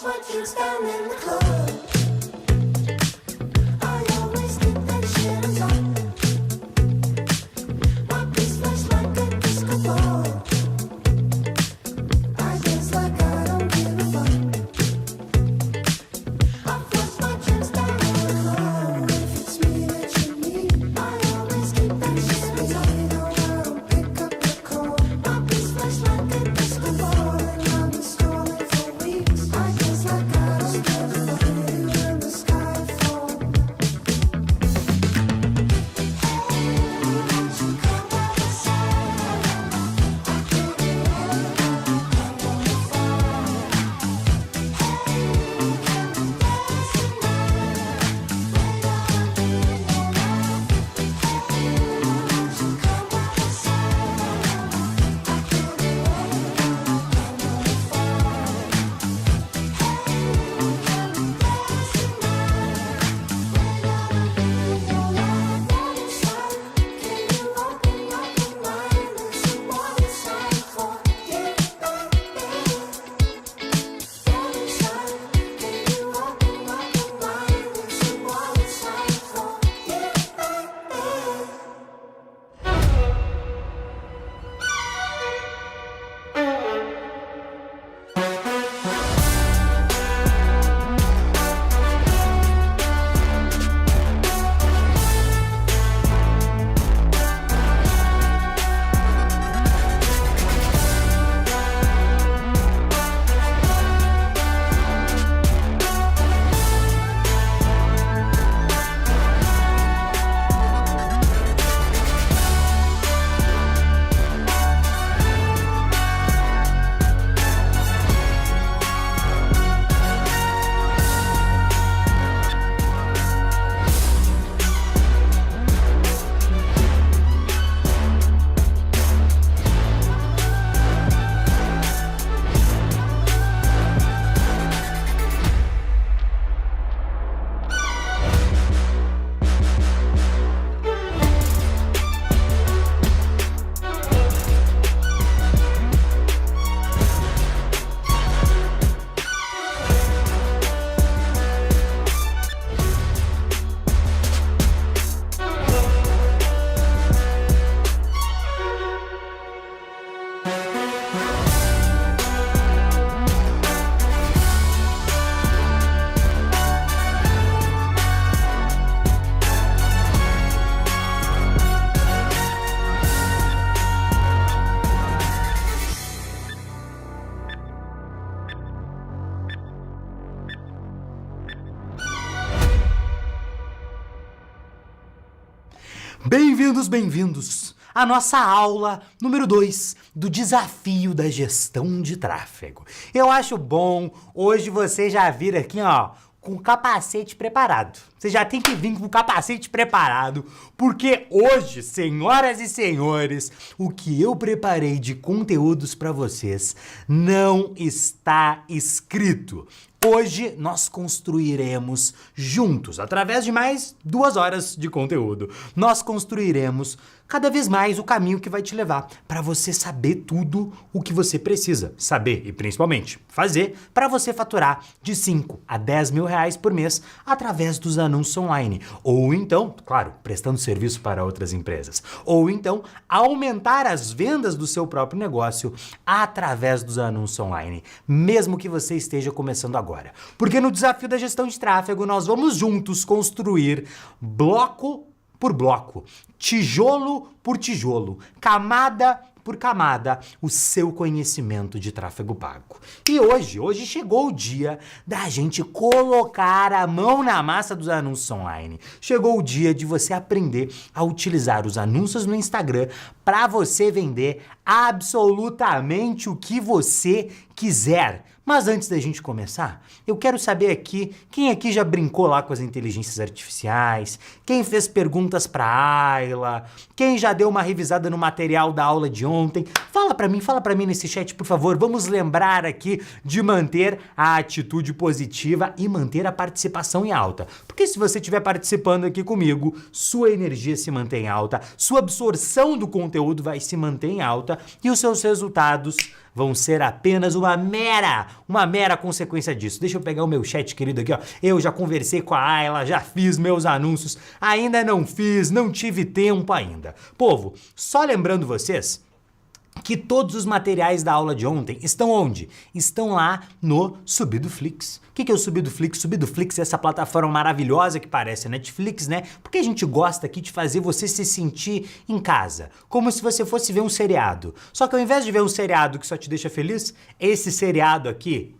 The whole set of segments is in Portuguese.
my drinks down in the club. I always keep that shit on top. My piece flash like a disco ball. I dance like I don't give a fuck. I flush my drinks down in the club. If it's me that you need, I always keep that shit on top. You know I don't pick up the call. My piece flash like a disco ball. And I've been scrolling for weeks. I dance like I don't give a fuck. When the sky falls. Bem-vindos à nossa aula número 2 do desafio da gestão de tráfego. Eu acho bom hoje você já vir aqui, ó, com o capacete preparado. Você já tem que vir com o capacete preparado, porque hoje, senhoras e senhores, o que eu preparei de conteúdos para vocês não está escrito. Hoje nós construiremos juntos, através de mais 2 horas de conteúdo, nós construiremos cada vez mais o caminho que vai te levar para você saber tudo o que você precisa saber e principalmente fazer para você faturar de 5 a 10 mil reais por mês através dos anúncios online. Ou então, claro, prestando serviço para outras empresas. Ou então, aumentar as vendas do seu próprio negócio através dos anúncios online, mesmo que você esteja começando agora. Porque no desafio da gestão de tráfego, nós vamos juntos construir bloco por bloco, tijolo por tijolo, camada por camada, o seu conhecimento de tráfego pago. E hoje chegou o dia da gente colocar a mão na massa dos anúncios online. Chegou o dia de você aprender a utilizar os anúncios no Instagram para você vender absolutamente o que você quiser. Mas antes da gente começar, eu quero saber aqui, quem aqui já brincou lá com as inteligências artificiais, quem fez perguntas para a Ayla, quem já deu uma revisada no material da aula de ontem. Fala para mim nesse chat, por favor. Vamos lembrar aqui de manter a atitude positiva e manter a participação em alta. Porque se você estiver participando aqui comigo, sua energia se mantém alta, sua absorção do conteúdo vai se manter em alta e os seus resultados vão ser apenas uma mera consequência disso. Deixa eu pegar o meu chat querido aqui, ó. Eu já conversei com a Ayla, já fiz meus anúncios, ainda não fiz, não tive tempo ainda. Povo, só lembrando vocês que todos os materiais da aula de ontem estão onde? Estão lá no Subidoflix. O que é o Subidoflix? Subidoflix é essa plataforma maravilhosa que parece a Netflix, né? Porque a gente gosta aqui de fazer você se sentir em casa, como se você fosse ver um seriado. Só que ao invés de ver um seriado que só te deixa feliz, esse seriado aqui,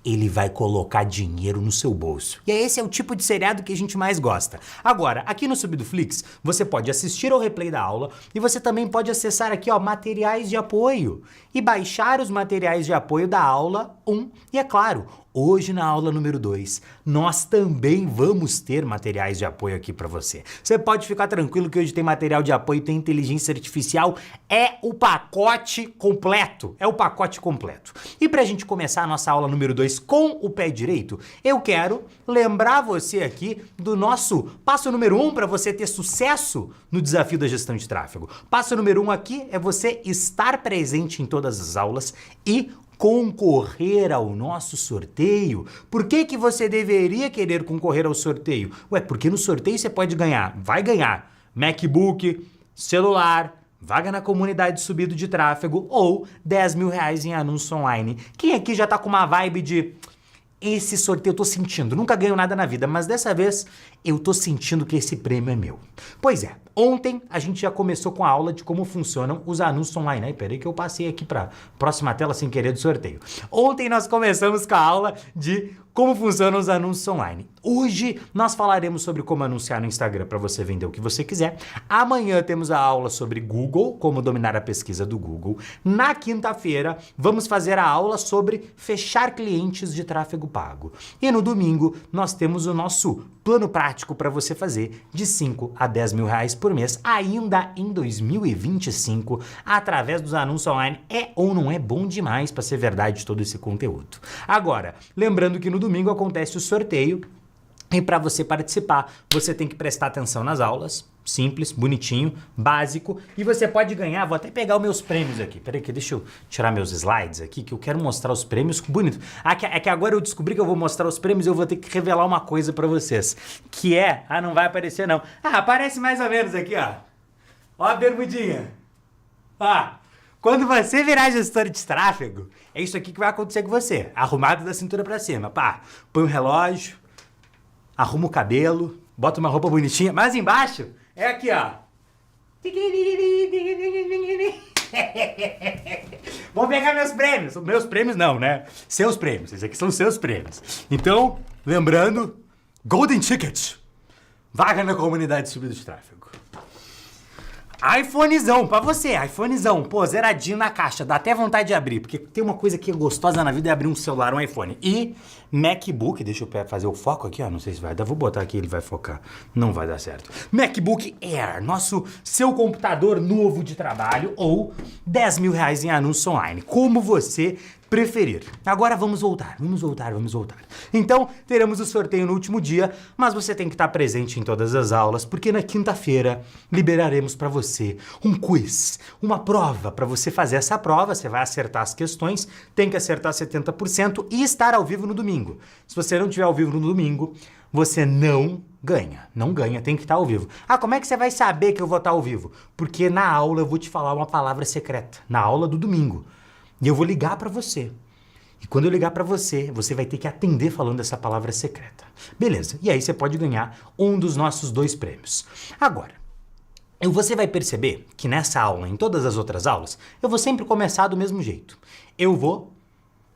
ele vai colocar dinheiro no seu bolso. E esse é o tipo de seriado que a gente mais gosta. Agora, aqui no Subidoflix, você pode assistir ao replay da aula e você também pode acessar aqui, ó, materiais de apoio e baixar os materiais de apoio da aula 1. E é claro, hoje na aula número 2, nós também vamos ter materiais de apoio aqui para você. Você pode ficar tranquilo que hoje tem material de apoio, tem inteligência artificial, é o pacote completo, E pra gente começar a nossa aula número 2 com o pé direito, eu quero lembrar você aqui do nosso passo número 1 para você ter sucesso no desafio da gestão de tráfego. Passo número 1 aqui é você estar presente em todas as aulas e concorrer ao nosso sorteio. Por que você deveria querer concorrer ao sorteio? Ué, porque no sorteio você pode ganhar, vai ganhar MacBook, celular, vaga na comunidade Subido de Tráfego ou 10 mil reais em anúncio online. Quem aqui já tá com uma vibe de esse sorteio eu tô sentindo, nunca ganho nada na vida, mas dessa vez eu tô sentindo que esse prêmio é meu. Pois é, ontem a gente já começou com a aula de como funcionam os anúncios online. Aí, peraí que eu passei aqui pra próxima tela sem querer do sorteio. Ontem nós começamos com a aula de como funcionam os anúncios online. Hoje nós falaremos sobre como anunciar no Instagram para você vender o que você quiser. Amanhã temos a aula sobre Google, como dominar a pesquisa do Google. Na quinta-feira vamos fazer a aula sobre fechar clientes de tráfego pago. E no domingo nós temos o nosso plano prático para você fazer de 5 a 10 mil reais por mês, ainda em 2025, através dos anúncios online. É ou não é bom demais para ser verdade todo esse conteúdo. Agora, lembrando que no domingo acontece o sorteio e para você participar, você tem que prestar atenção nas aulas, simples, bonitinho, básico, e você pode ganhar, vou até pegar os meus prêmios aqui, peraí que deixa eu tirar meus slides aqui, que eu quero mostrar os prêmios bonito. É que agora eu descobri que eu vou mostrar os prêmios e eu vou ter que revelar uma coisa para vocês, que é, não vai aparecer não, aparece mais ou menos aqui, ó a bermudinha, quando você virar gestor de tráfego, é isso aqui que vai acontecer com você, arrumado da cintura para cima, põe o relógio, arruma o cabelo, bota uma roupa bonitinha, mas embaixo é aqui, ó. Vou pegar meus prêmios. Meus prêmios não, né? Seus prêmios. Esses aqui são seus prêmios. Então, lembrando, Golden Ticket. Vaga na comunidade Subido de Tráfego. iPhonezão pra você, iPhonezão, pô, zeradinho na caixa, dá até vontade de abrir, porque tem uma coisa que é gostosa na vida é abrir um celular, um iPhone. E MacBook, deixa eu fazer o foco aqui, ó, não sei se vai dar, vou botar aqui, ele vai focar, não vai dar certo. MacBook Air, seu computador novo de trabalho ou 10 mil reais em anúncio online, como você preferir. Agora vamos voltar. Então, teremos o sorteio no último dia, mas você tem que estar presente em todas as aulas, porque na quinta-feira liberaremos para você um quiz, uma prova. Para você fazer essa prova, você vai acertar as questões, tem que acertar 70% e estar ao vivo no domingo. Se você não estiver ao vivo no domingo, você não ganha, tem que estar ao vivo. Como é que você vai saber que eu vou estar ao vivo? Porque na aula eu vou te falar uma palavra secreta, na aula do domingo. E eu vou ligar para você. E quando eu ligar para você, você vai ter que atender falando essa palavra secreta. Beleza, e aí você pode ganhar um dos nossos 2 prêmios. Agora, você vai perceber que nessa aula, em todas as outras aulas, eu vou sempre começar do mesmo jeito. Eu vou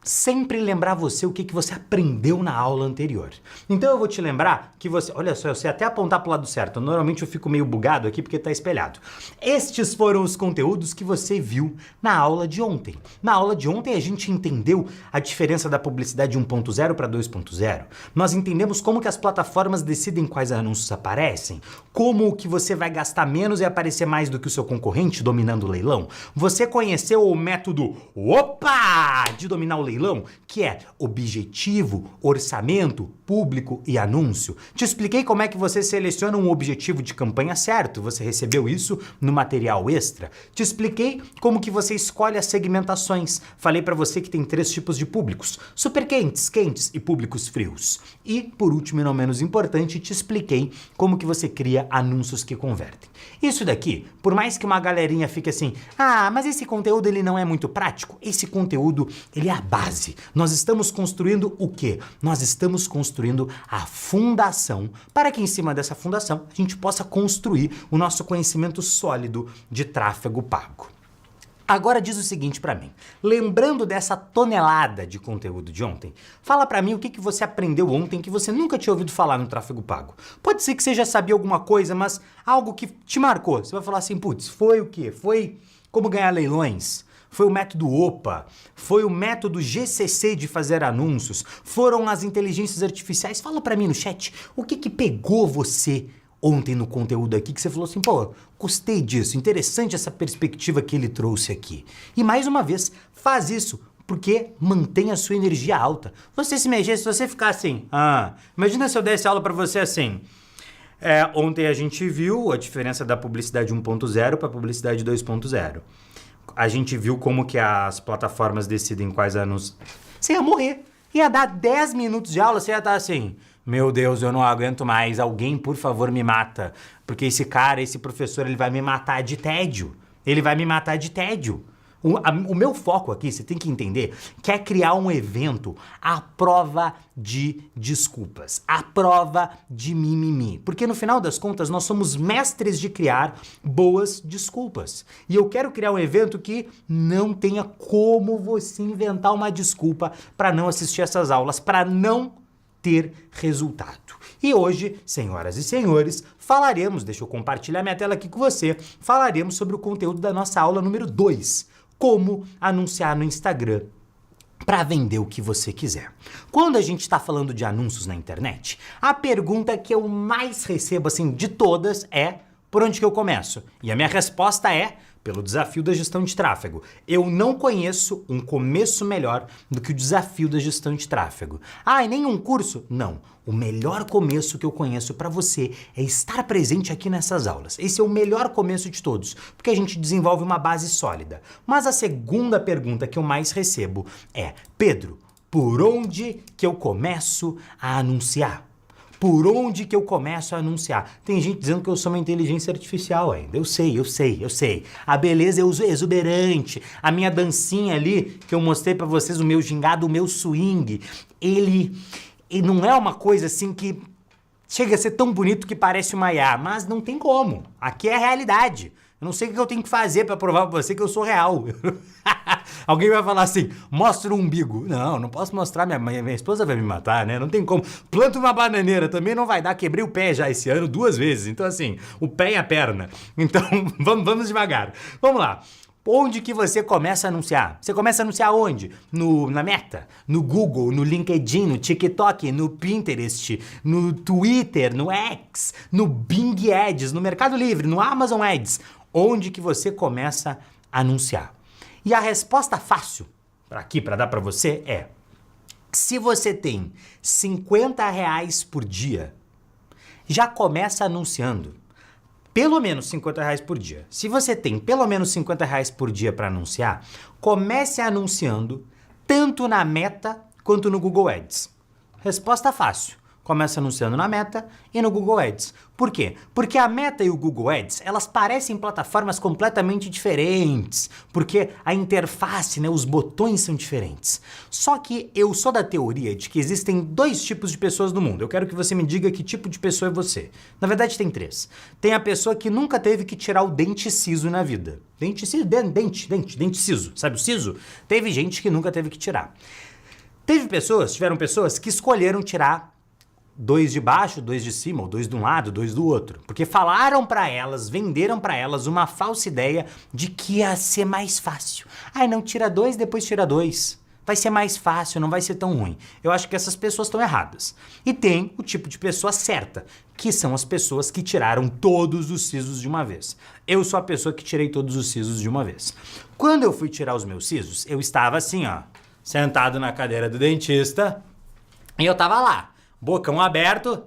sempre lembrar você o que você aprendeu na aula anterior. Então eu vou te lembrar que você... Olha só, eu sei até apontar para o lado certo. Normalmente eu fico meio bugado aqui porque está espelhado. Estes foram os conteúdos que você viu na aula de ontem. Na aula de ontem a gente entendeu a diferença da publicidade 1.0 para 2.0. Nós entendemos como que as plataformas decidem quais anúncios aparecem, como que você vai gastar menos e aparecer mais do que o seu concorrente dominando o leilão. Você conheceu o método de dominar o leilão leilão, que é objetivo, orçamento, público e anúncio. Te expliquei como é que você seleciona um objetivo de campanha certo, você recebeu isso no material extra. Te expliquei como que você escolhe as segmentações. Falei para você que tem 3 tipos de públicos: super quentes, quentes e públicos frios. E, por último e não menos importante, te expliquei como que você cria anúncios que convertem. Isso daqui, por mais que uma galerinha fique assim, mas esse conteúdo ele não é muito prático, esse conteúdo ele é a base. Nós estamos construindo o quê? Nós estamos construindo a fundação para que em cima dessa fundação a gente possa construir o nosso conhecimento sólido de tráfego pago. Agora diz o seguinte pra mim, lembrando dessa tonelada de conteúdo de ontem, fala pra mim o que você aprendeu ontem que você nunca tinha ouvido falar no tráfego pago. Pode ser que você já sabia alguma coisa, mas algo que te marcou. Você vai falar assim, putz, foi o quê? Foi como ganhar leilões? Foi o método OPA? Foi o método GCC de fazer anúncios? Foram as inteligências artificiais? Fala pra mim no chat, o que pegou você ontem no conteúdo aqui que você falou assim, pô, gostei disso, interessante essa perspectiva que ele trouxe aqui. E mais uma vez, faz isso, porque mantém a sua energia alta. Você se mexer, se você ficar assim, imagina se eu desse aula pra você assim, ontem a gente viu a diferença da publicidade 1.0 para publicidade 2.0. A gente viu como que as plataformas decidem quais anúncios. Você ia morrer. Ia dar 10 minutos de aula, você ia estar assim, meu Deus, eu não aguento mais, alguém por favor me mata, porque esse cara, esse professor, ele vai me matar de tédio. Ele vai me matar de tédio. O meu foco aqui, você tem que entender, que é criar um evento à prova de desculpas, à prova de mimimi. Porque no final das contas, nós somos mestres de criar boas desculpas. E eu quero criar um evento que não tenha como você inventar uma desculpa para não assistir essas aulas, para não ter resultado. E hoje, senhoras e senhores, falaremos, deixa eu compartilhar minha tela aqui com você, falaremos sobre o conteúdo da nossa aula número 2. Como anunciar no Instagram para vender o que você quiser. Quando a gente está falando de anúncios na internet, a pergunta que eu mais recebo assim de todas é: por onde que eu começo? E a minha resposta é: pelo desafio da gestão de tráfego. Eu não conheço um começo melhor do que o desafio da gestão de tráfego. E nenhum curso? Não. O melhor começo que eu conheço para você é estar presente aqui nessas aulas. Esse é o melhor começo de todos, porque a gente desenvolve uma base sólida. Mas a segunda pergunta que eu mais recebo é: Pedro, por onde que eu começo a anunciar? Por onde que eu começo a anunciar? Tem gente dizendo que eu sou uma inteligência artificial ainda. Eu sei. A beleza é exuberante. A minha dancinha ali, que eu mostrei pra vocês, o meu gingado, o meu swing, ele não é uma coisa assim que chega a ser tão bonito que parece uma IA, mas não tem como. Aqui é a realidade. Eu não sei o que eu tenho que fazer pra provar pra você que eu sou real. Alguém vai falar assim, mostra o umbigo. Não posso mostrar, minha esposa vai me matar, né? Não tem como. Planta uma bananeira, também não vai dar. Quebrei o pé já esse ano 2 vezes. Então assim, o pé e a perna. Então vamos devagar. Vamos lá. Onde que você começa a anunciar? Você começa a anunciar onde? Na Meta, no Google, no LinkedIn, no TikTok, no Pinterest, no Twitter, no X, no Bing Ads, no Mercado Livre, no Amazon Ads. Onde que você começa a anunciar? E a resposta fácil para dar para você é: se você tem R$50 por dia, já começa anunciando. Pelo menos R$50 por dia. Se você tem pelo menos R$50 por dia para anunciar, comece anunciando tanto na Meta quanto no Google Ads. Resposta fácil. Começa anunciando na Meta e no Google Ads. Por quê? Porque a Meta e o Google Ads, elas parecem plataformas completamente diferentes, porque a interface, os botões são diferentes. Só que eu sou da teoria de que existem 2 tipos de pessoas no mundo. Eu quero que você me diga que tipo de pessoa é você. Na verdade, tem 3. Tem a pessoa que nunca teve que tirar o dente siso na vida. Dente siso. Sabe o siso? Teve gente que nunca teve que tirar. Tiveram pessoas que escolheram tirar 2 de baixo, 2 de cima, ou 2 de um lado, 2 do outro. Porque falaram pra elas, venderam pra elas uma falsa ideia de que ia ser mais fácil. Não, tira 2, depois tira 2. Vai ser mais fácil, não vai ser tão ruim. Eu acho que essas pessoas estão erradas. E tem o tipo de pessoa certa, que são as pessoas que tiraram todos os sisos de uma vez. Eu sou a pessoa que tirei todos os sisos de uma vez. Quando eu fui tirar os meus sisos, eu estava assim, sentado na cadeira do dentista, e eu tava lá, bocão aberto,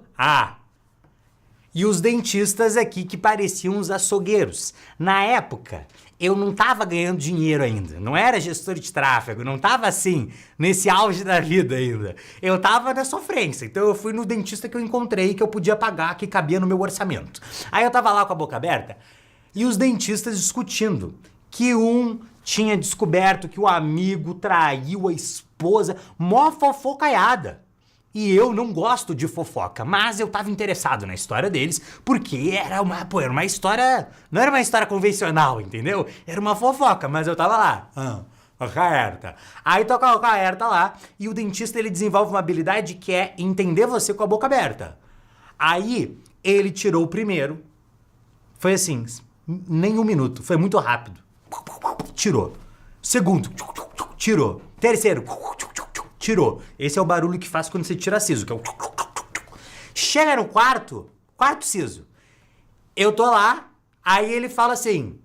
e os dentistas aqui que pareciam os açougueiros. Na época, eu não tava ganhando dinheiro ainda, não era gestor de tráfego, não tava assim, nesse auge da vida ainda. Eu tava na sofrência, então eu fui no dentista que eu encontrei, que eu podia pagar, que cabia no meu orçamento. Aí eu tava lá com a boca aberta, e os dentistas discutindo que um tinha descoberto que o amigo traiu a esposa, mó fofocaiada. E eu não gosto de fofoca, mas eu tava interessado na história deles, porque era uma história, não era uma história convencional, entendeu? Era uma fofoca, mas eu tava lá, boca aberta. Aí toca a boca aberta lá, e o dentista ele desenvolve uma habilidade que é entender você com a boca aberta. Aí ele tirou o primeiro, foi assim, nem um minuto, foi muito rápido. Tirou. Segundo, tirou. Terceiro, tirou. Esse é o barulho que faz quando você tira siso, que é o... Chega no quarto siso. Eu tô lá, aí ele fala assim...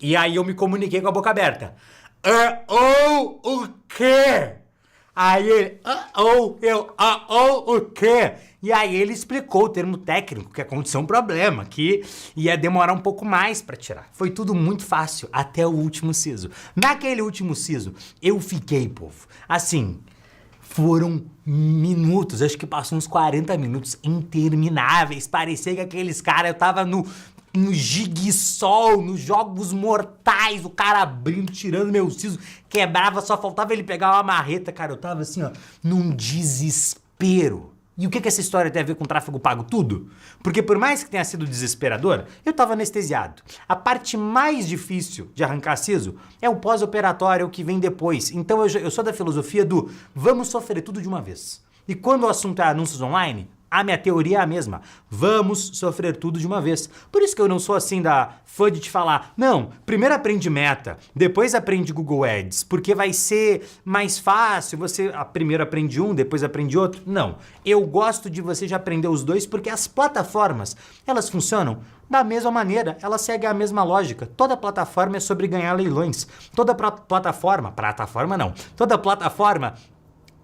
E aí eu me comuniquei com a boca aberta. O quê? Aí ele... o quê? E aí ele explicou o termo técnico, que aconteceu um problema, que ia demorar um pouco mais pra tirar. Foi tudo muito fácil, até o último siso. Naquele último siso, eu fiquei, povo, assim, foram minutos, acho que passou uns 40 minutos intermináveis. Parecia que aqueles caras, eu tava no Jiguessol, nos Jogos Mortais, o cara abrindo, tirando meu siso, quebrava, só faltava ele pegar uma marreta, cara, eu tava assim, ó, num desespero. E o que essa história tem a ver com tráfego pago? Tudo. Porque por mais que tenha sido desesperador, eu tava anestesiado. A parte mais difícil de arrancar siso é o pós-operatório, o que vem depois. Então eu sou da filosofia do vamos sofrer tudo de uma vez. E quando o assunto é anúncios online, a minha teoria é a mesma. Vamos sofrer tudo de uma vez. Por isso que eu não sou assim fã de te falar, não, primeiro aprende Meta, depois aprende Google Ads, porque vai ser mais fácil, você primeiro aprende um, depois aprende outro. Não, eu gosto de você já aprender os dois, porque as plataformas, elas funcionam da mesma maneira, elas seguem a mesma lógica. Toda plataforma é sobre ganhar leilões. Toda plataforma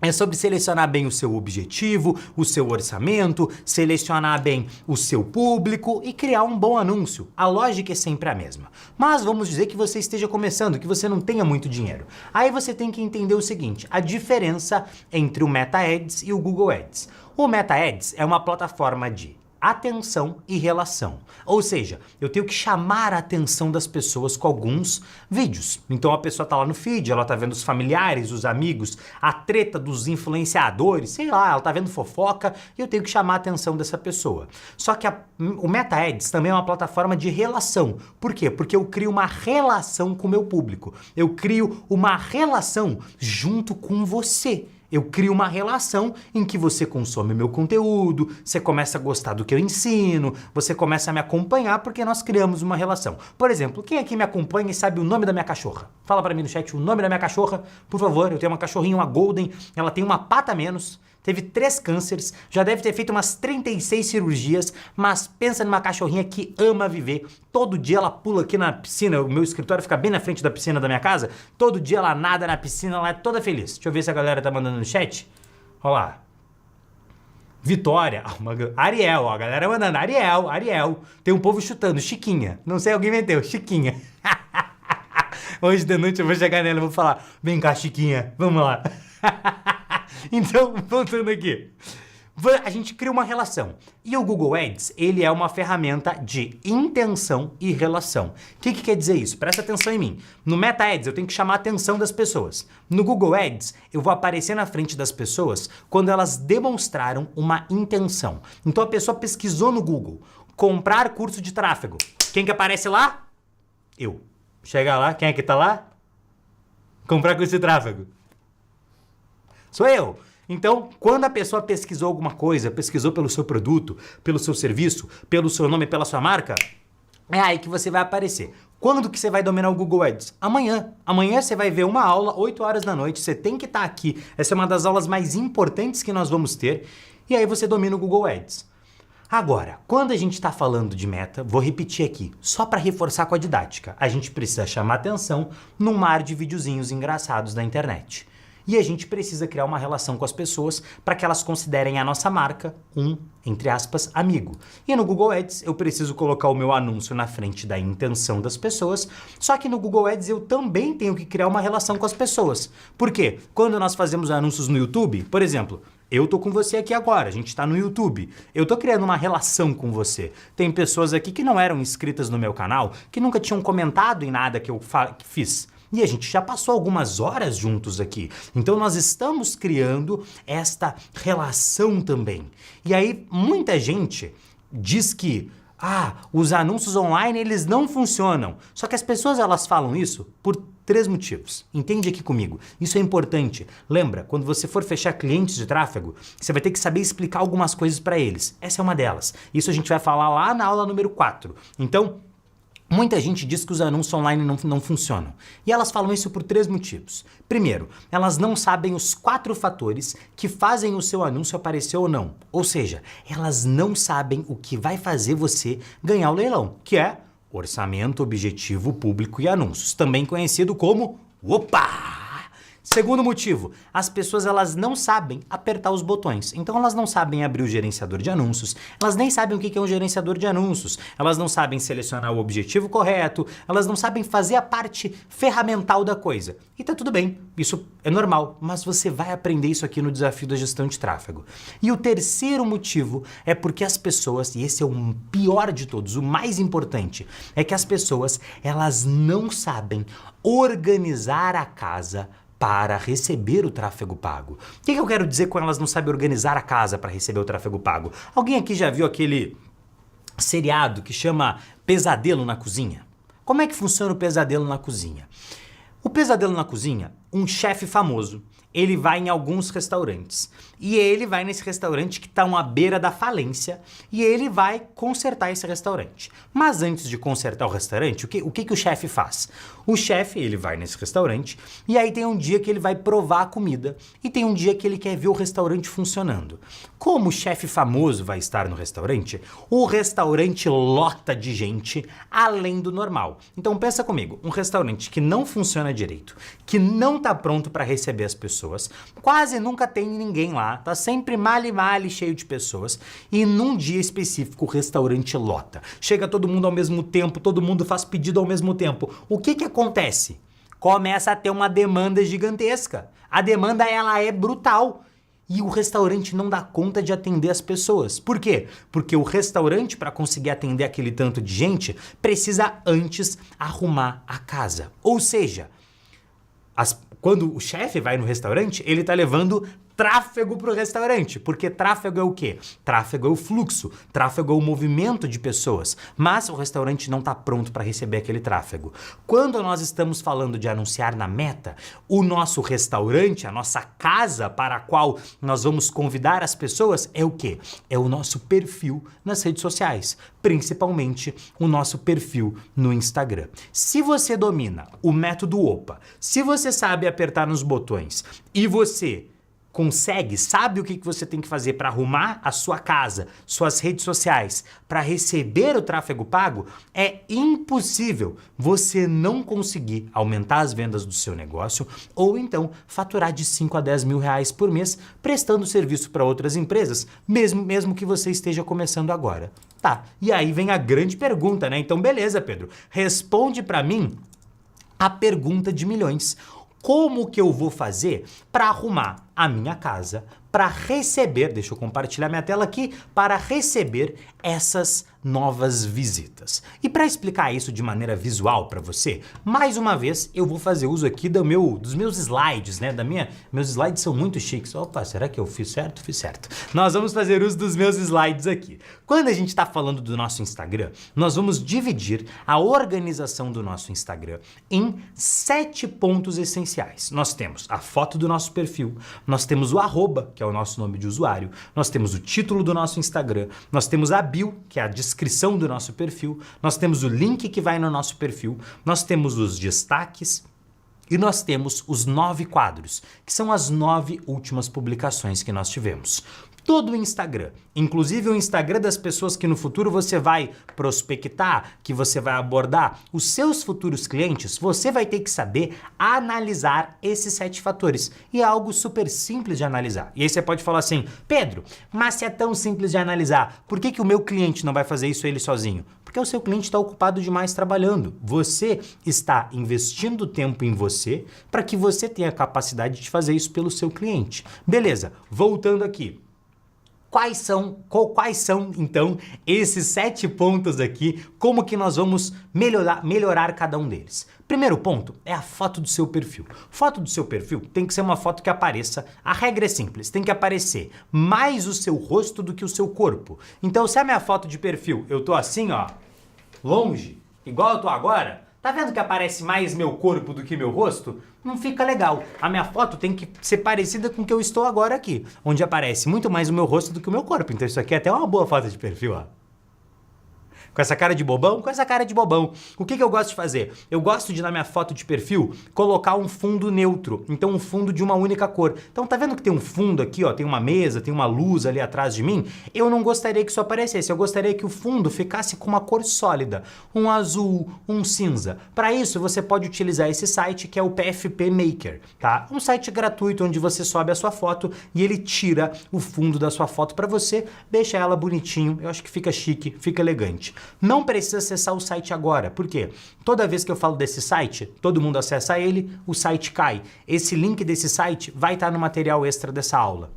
é sobre selecionar bem o seu objetivo, o seu orçamento, selecionar bem o seu público e criar um bom anúncio. A lógica é sempre a mesma. Mas vamos dizer que você esteja começando, que você não tenha muito dinheiro. Aí você tem que entender o seguinte, a diferença entre o Meta Ads e o Google Ads. O Meta Ads é uma plataforma de atenção e relação. Ou seja, eu tenho que chamar a atenção das pessoas com alguns vídeos. Então a pessoa tá lá no feed, ela tá vendo os familiares, os amigos, a treta dos influenciadores, sei lá, ela tá vendo fofoca e eu tenho que chamar a atenção dessa pessoa. Só que o Meta Ads também é uma plataforma de relação. Por quê? Porque eu crio uma relação com o meu público. Eu crio uma relação junto com você. Eu crio uma relação em que você consome meu conteúdo, você começa a gostar do que eu ensino, você começa a me acompanhar porque nós criamos uma relação. Por exemplo, quem aqui me acompanha e sabe o nome da minha cachorra? Fala pra mim no chat o nome da minha cachorra, por favor. Eu tenho uma cachorrinha, uma Golden, ela tem uma pata a menos, teve 3 cânceres, já deve ter feito umas 36 cirurgias, mas pensa numa cachorrinha que ama viver. Todo dia ela pula aqui na piscina, o meu escritório fica bem na frente da piscina da minha casa, todo dia ela nada na piscina, ela é toda feliz. Deixa eu ver se a galera tá mandando no chat. Olha lá. Vitória, Ariel, ó, a galera mandando, Ariel. Tem um povo chutando, Chiquinha. Não sei, alguém meteu, Chiquinha. Hoje de noite eu vou chegar nela e vou falar, vem cá, Chiquinha, vamos lá. Então, voltando aqui, a gente cria uma relação. E o Google Ads, ele é uma ferramenta de intenção e relação. O que quer dizer isso? Presta atenção em mim. No Meta Ads, eu tenho que chamar a atenção das pessoas. No Google Ads, eu vou aparecer na frente das pessoas quando elas demonstraram uma intenção. Então, a pessoa pesquisou no Google, comprar curso de tráfego. Quem que aparece lá? Eu. Chega lá, quem é que tá lá? Comprar curso de tráfego. Sou eu. Então, quando a pessoa pesquisou alguma coisa, pesquisou pelo seu produto, pelo seu serviço, pelo seu nome, pela sua marca, é aí que você vai aparecer. Quando que você vai dominar o Google Ads? Amanhã. Amanhã você vai ver uma aula, 8 horas da noite, você tem que estar aqui. Essa é uma das aulas mais importantes que nós vamos ter. E aí você domina o Google Ads. Agora, quando a gente está falando de meta, vou repetir aqui, só para reforçar com a didática, a gente precisa chamar atenção num mar de videozinhos engraçados da internet. E a gente precisa criar uma relação com as pessoas para que elas considerem a nossa marca entre aspas, amigo. E no Google Ads eu preciso colocar o meu anúncio na frente da intenção das pessoas, só que no Google Ads eu também tenho que criar uma relação com as pessoas. Por quê? Quando nós fazemos anúncios no YouTube, por exemplo, eu tô com você aqui agora, a gente tá no YouTube. Eu tô criando uma relação com você. Tem pessoas aqui que não eram inscritas no meu canal, que nunca tinham comentado em nada que eu fiz. E a gente já passou algumas horas juntos aqui. Então nós estamos criando esta relação também. E aí muita gente diz que os anúncios online eles não funcionam. Só que as pessoas elas falam isso por 3 motivos. Entende aqui comigo. Isso é importante. Lembra, quando você for fechar clientes de tráfego, você vai ter que saber explicar algumas coisas para eles. Essa é uma delas. Isso a gente vai falar lá na aula número 4. Então, muita gente diz que os anúncios online não funcionam. E elas falam isso por 3 motivos. Primeiro, elas não sabem os 4 fatores que fazem o seu anúncio aparecer ou não. Ou seja, elas não sabem o que vai fazer você ganhar o leilão, que é orçamento, objetivo, público e anúncios, também conhecido como OPA! Segundo motivo, as pessoas elas não sabem apertar os botões. Então elas não sabem abrir o gerenciador de anúncios, elas nem sabem o que é um gerenciador de anúncios, elas não sabem selecionar o objetivo correto, elas não sabem fazer a parte ferramental da coisa. E tá tudo bem, isso é normal, mas você vai aprender isso aqui no desafio da gestão de tráfego. E o terceiro motivo é porque as pessoas, e esse é o pior de todos, o mais importante, é que as pessoas elas não sabem organizar a casa para receber o tráfego pago. O que eu quero dizer com elas não sabem organizar a casa para receber o tráfego pago? Alguém aqui já viu aquele seriado que chama Pesadelo na Cozinha? Como é que funciona o Pesadelo na Cozinha? O Pesadelo na Cozinha, um chefe famoso, ele vai em alguns restaurantes. E ele vai nesse restaurante que está à beira da falência e ele vai consertar esse restaurante. Mas antes de consertar o restaurante, o que o chefe faz? O chefe, ele vai nesse restaurante e aí tem um dia que ele vai provar a comida e tem um dia que ele quer ver o restaurante funcionando. Como o chefe famoso vai estar no restaurante, o restaurante lota de gente além do normal. Então pensa comigo, um restaurante que não funciona direito, que não está pronto para receber as pessoas, quase nunca tem ninguém lá, tá sempre male cheio de pessoas e num dia específico o restaurante lota. Chega todo mundo ao mesmo tempo, todo mundo faz pedido ao mesmo tempo. O que acontece? Começa a ter uma demanda gigantesca. A demanda ela é brutal. E o restaurante não dá conta de atender as pessoas. Por quê? Porque o restaurante, para conseguir atender aquele tanto de gente, precisa antes arrumar a casa. Ou seja, quando o chefe vai no restaurante, ele tá levando tráfego pro restaurante, porque tráfego é o quê? Tráfego é o fluxo, tráfego é o movimento de pessoas, mas o restaurante não está pronto para receber aquele tráfego. Quando nós estamos falando de anunciar na meta, o nosso restaurante, a nossa casa para a qual nós vamos convidar as pessoas é o quê? É o nosso perfil nas redes sociais, principalmente o nosso perfil no Instagram. Se você domina o método OPA, se você sabe apertar nos botões e você sabe o que você tem que fazer para arrumar a sua casa, suas redes sociais, para receber o tráfego pago, é impossível você não conseguir aumentar as vendas do seu negócio ou então faturar de 5 a 10 mil reais por mês prestando serviço para outras empresas, mesmo que você esteja começando agora. Tá, e aí vem a grande pergunta, né? Então beleza, Pedro, responde para mim a pergunta de milhões. Como que eu vou fazer para arrumar a minha casa, para receber, deixa eu compartilhar minha tela aqui, para receber essas novas visitas. E para explicar isso de maneira visual para você, mais uma vez eu vou fazer uso aqui dos meus slides, né? Meus slides são muito chiques. Opa, será que eu fiz certo? Fiz certo. Nós vamos fazer uso dos meus slides aqui. Quando a gente está falando do nosso Instagram, nós vamos dividir a organização do nosso Instagram em 7 pontos essenciais. Nós temos a foto do nosso perfil, nós temos o arroba, que é o nosso nome de usuário, nós temos o título do nosso Instagram, nós temos a bio, que é a descrição do nosso perfil, nós temos o link que vai no nosso perfil, nós temos os destaques e nós temos os 9 quadros, que são as 9 últimas publicações que nós tivemos. todo o Instagram, inclusive o Instagram das pessoas que no futuro você vai prospectar, que você vai abordar, os seus futuros clientes, você vai ter que saber analisar esses 7 fatores. E é algo super simples de analisar. E aí você pode falar assim, Pedro, mas se é tão simples de analisar, por que o meu cliente não vai fazer isso ele sozinho? Porque o seu cliente está ocupado demais trabalhando. Você está investindo tempo em você para que você tenha a capacidade de fazer isso pelo seu cliente. Beleza, voltando aqui. Quais são, então, esses 7 pontos aqui, como que nós vamos melhorar cada um deles? Primeiro ponto é a foto do seu perfil. Foto do seu perfil tem que ser uma foto que apareça, a regra é simples, tem que aparecer mais o seu rosto do que o seu corpo. Então, se a minha foto de perfil, eu tô assim, ó, longe, igual eu tô agora, tá vendo que aparece mais meu corpo do que meu rosto? Não fica legal. A minha foto tem que ser parecida com o que eu estou agora aqui, onde aparece muito mais o meu rosto do que o meu corpo. Então isso aqui é até uma boa foto de perfil, ó. Com essa cara de bobão? Com essa cara de bobão. O que eu gosto de fazer? Eu gosto de, na minha foto de perfil, colocar um fundo neutro. Então, um fundo de uma única cor. Então, tá vendo que tem um fundo aqui, ó? Tem uma mesa, tem uma luz ali atrás de mim? Eu não gostaria que isso aparecesse. Eu gostaria que o fundo ficasse com uma cor sólida. Um azul, um cinza. Para isso, você pode utilizar esse site que é o PFP Maker, tá? Um site gratuito onde você sobe a sua foto e ele tira o fundo da sua foto para você, deixa ela bonitinho. Eu acho que fica chique, fica elegante. Não precisa acessar o site agora, por quê? Toda vez que eu falo desse site, todo mundo acessa ele, o site cai. Esse link desse site vai estar no material extra dessa aula.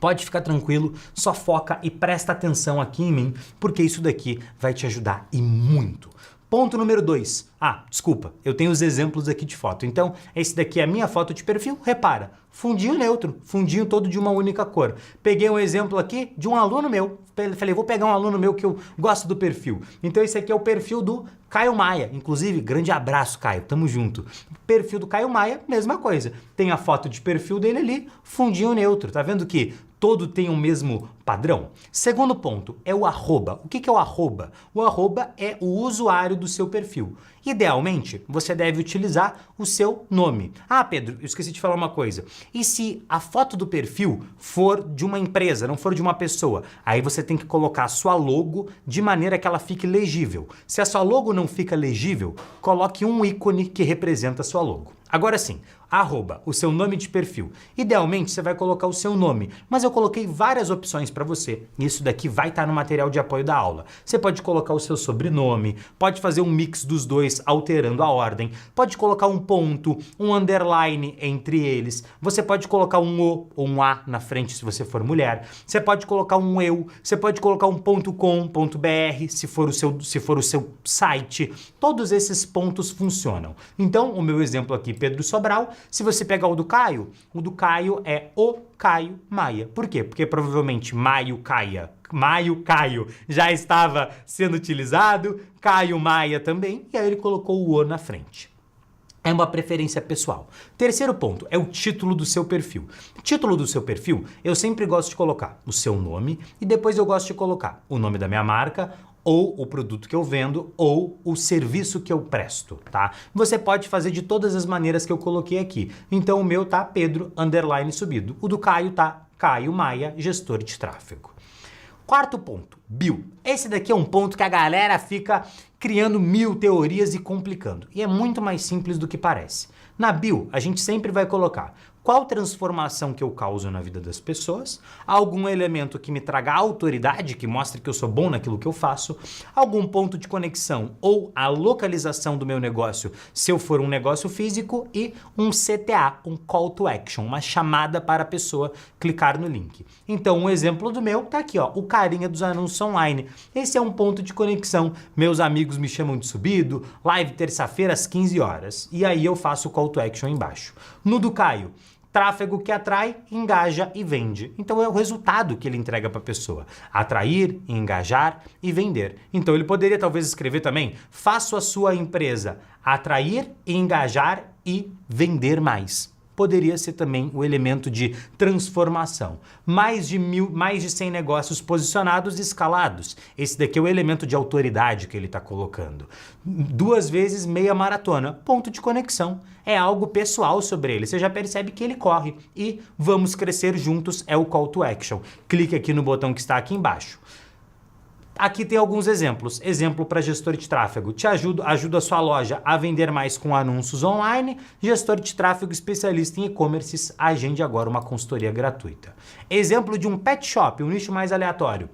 Pode ficar tranquilo, só foca e presta atenção aqui em mim, porque isso daqui vai te ajudar e muito. Ponto número 2. Desculpa, eu tenho os exemplos aqui de foto. Então, esse daqui é a minha foto de perfil, repara, fundinho neutro, fundinho todo de uma única cor. Peguei um exemplo aqui de um aluno meu, falei, vou pegar um aluno meu que eu gosto do perfil. Então, esse aqui é o perfil do Caio Maia. Inclusive, grande abraço, Caio, tamo junto. Perfil do Caio Maia, mesma coisa. Tem a foto de perfil dele ali, fundinho neutro. Tá vendo que todo tem o mesmo padrão? Segundo ponto é o arroba. O que é o arroba? O arroba é o usuário do seu perfil. Idealmente, você deve utilizar o seu nome. Pedro, eu esqueci de falar uma coisa. E se a foto do perfil for de uma empresa, não for de uma pessoa? Aí você tem que colocar a sua logo de maneira que ela fique legível. Se a sua logo não fica legível, coloque um ícone que representa a sua logo. Agora sim, arroba, o seu nome de perfil. Idealmente, você vai colocar o seu nome, mas eu coloquei várias opções para você. Isso daqui vai estar no material de apoio da aula. Você pode colocar o seu sobrenome, pode fazer um mix dos dois, alterando a ordem, pode colocar um ponto, um underline entre eles, você pode colocar um O ou um A na frente se você for mulher, você pode colocar um eu, você pode colocar um .com.br se for o seu site. Todos esses pontos funcionam. Então, o meu exemplo aqui, Pedro Sobral, se você pegar o do Caio é o Caio Maia. Por quê? Porque provavelmente Maio Caio já estava sendo utilizado, Caio Maia também, e aí ele colocou o O na frente. É uma preferência pessoal. Terceiro ponto é o título do seu perfil. Título do seu perfil, eu sempre gosto de colocar o seu nome e depois eu gosto de colocar o nome da minha marca, ou o produto que eu vendo, ou o serviço que eu presto, tá? Você pode fazer de todas as maneiras que eu coloquei aqui. Então o meu tá Pedro _ subido. O do Caio tá Caio Maia, gestor de tráfego. Quarto ponto, bio. Esse daqui é um ponto que a galera fica criando 1000 teorias e complicando. E é muito mais simples do que parece. Na bio, a gente sempre vai colocar qual transformação que eu causo na vida das pessoas, algum elemento que me traga autoridade, que mostre que eu sou bom naquilo que eu faço, algum ponto de conexão ou a localização do meu negócio, se eu for um negócio físico, e um CTA, um Call to Action, uma chamada para a pessoa clicar no link. Então, um exemplo do meu tá aqui, ó, o carinha dos anúncios online. Esse é um ponto de conexão. Meus amigos me chamam de subido, live terça-feira às 15 horas. E aí eu faço o Call to Action embaixo. No do Caio, tráfego que atrai, engaja e vende. Então é o resultado que ele entrega para a pessoa. Atrair, engajar e vender. Então ele poderia talvez escrever também, faça a sua empresa atrair, engajar e vender mais. poderia ser também o elemento de transformação. Mais de 100 negócios posicionados e escalados. Esse daqui é o elemento de autoridade que ele está colocando. 2 vezes meia maratona, ponto de conexão. É algo pessoal sobre ele. Você já percebe que ele corre. E vamos crescer juntos é o call to action. Clique aqui no botão que está aqui embaixo. Aqui tem alguns exemplos. Exemplo para gestor de tráfego. Ajuda a sua loja a vender mais com anúncios online. Gestor de tráfego especialista em e-commerce. Agende agora uma consultoria gratuita. Exemplo de um pet shop, um nicho mais aleatório.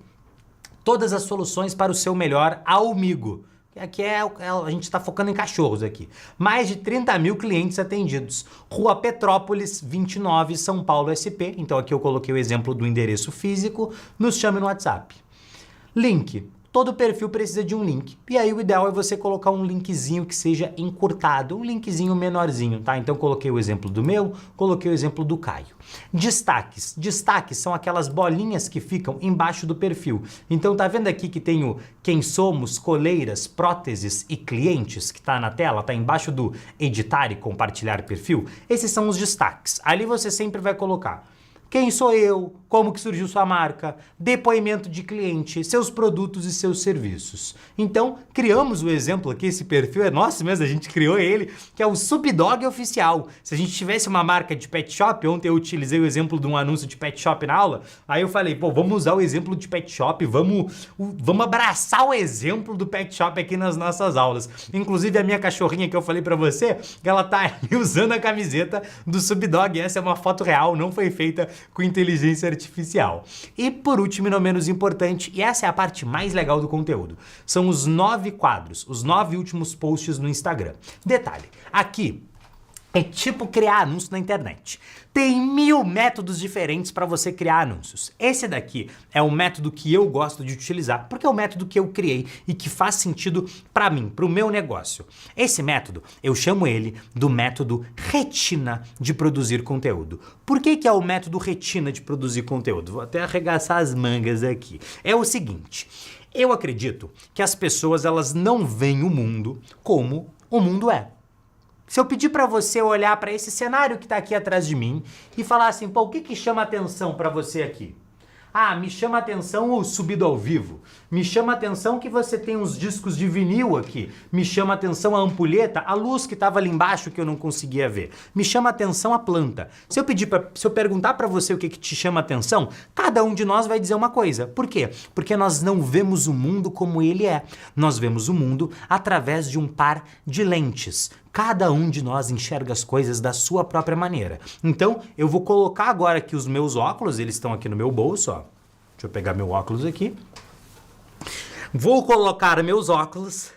Todas as soluções para o seu melhor amigo. Aqui a gente está focando em cachorros aqui. Mais de 30 mil clientes atendidos. Rua Petrópolis, 29, São Paulo, SP. Então aqui eu coloquei o exemplo do endereço físico. Nos chame no WhatsApp. Link. Todo perfil precisa de um link. E aí o ideal é você colocar um linkzinho que seja encurtado, um linkzinho menorzinho, tá? Então coloquei o exemplo do meu, coloquei o exemplo do Caio. Destaques. Destaques são aquelas bolinhas que ficam embaixo do perfil. Então tá vendo aqui que tem o quem somos, coleiras, próteses e clientes, que tá na tela, tá embaixo do editar e compartilhar perfil? Esses são os destaques. Ali você sempre vai colocar quem sou eu, como que surgiu sua marca, depoimento de cliente, seus produtos e seus serviços. Então, criamos o exemplo aqui, esse perfil é nosso mesmo, a gente criou ele, que é o Subdog Oficial. Se a gente tivesse uma marca de pet shop, ontem eu utilizei o exemplo de um anúncio de pet shop na aula, aí eu falei, pô, vamos usar o exemplo de pet shop, vamos abraçar o exemplo do pet shop aqui nas nossas aulas. Inclusive a minha cachorrinha que eu falei pra você, ela tá aí usando a camiseta do Subdog, essa é uma foto real, não foi feita com inteligência artificial. E por último e não menos importante, e essa é a parte mais legal do conteúdo, são os 9 quadros, os 9 últimos posts no Instagram. Detalhe, aqui é tipo criar anúncio na internet. Tem 1000 métodos diferentes para você criar anúncios. Esse daqui é o método que eu gosto de utilizar, porque é o método que eu criei e que faz sentido para mim, para o meu negócio. Esse método, eu chamo ele do método retina de produzir conteúdo. Por que é o método retina de produzir conteúdo? Vou até arregaçar as mangas aqui. É o seguinte, eu acredito que as pessoas elas não veem o mundo como o mundo é. Se eu pedir para você olhar para esse cenário que está aqui atrás de mim e falar assim, pô, o que chama atenção para você aqui? Ah, me chama a atenção o subido ao vivo. Me chama a atenção que você tem uns discos de vinil aqui. Me chama a atenção a ampulheta, a luz que estava ali embaixo que eu não conseguia ver. Me chama a atenção a planta. Se eu perguntar para você o que te chama a atenção, cada um de nós vai dizer uma coisa. Por quê? Porque nós não vemos o mundo como ele é. Nós vemos o mundo através de um par de lentes. Cada um de nós enxerga as coisas da sua própria maneira. Então, eu vou colocar agora aqui os meus óculos, eles estão aqui no meu bolso, ó. Deixa eu pegar meu óculos aqui. Vou colocar meus óculos.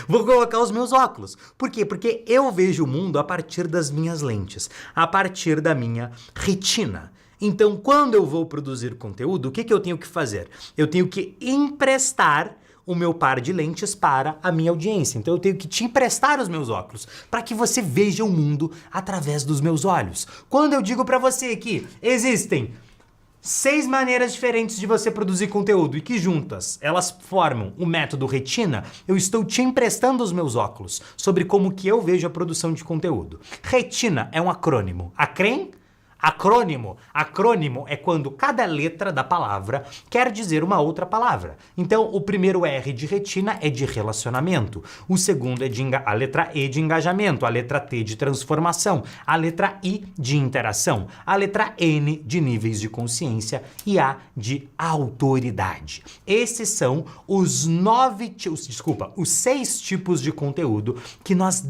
Vou colocar os meus óculos. Por quê? Porque eu vejo o mundo a partir das minhas lentes, a partir da minha retina. Então, quando eu vou produzir conteúdo, o que eu tenho que fazer? Eu tenho que emprestar o meu par de lentes para a minha audiência. Então eu tenho que te emprestar os meus óculos para que você veja o mundo através dos meus olhos. Quando eu digo para você que existem 6 maneiras diferentes de você produzir conteúdo e que juntas elas formam o método retina, eu estou te emprestando os meus óculos sobre como que eu vejo a produção de conteúdo. Retina é um acrônimo. Acrônimo. Acrônimo é quando cada letra da palavra quer dizer uma outra palavra. Então, o primeiro R de retina é de relacionamento. O segundo é a letra E de engajamento. A letra T de transformação. A letra I de interação. A letra N de níveis de consciência. E A de autoridade. Esses são os 6 tipos de conteúdo que nós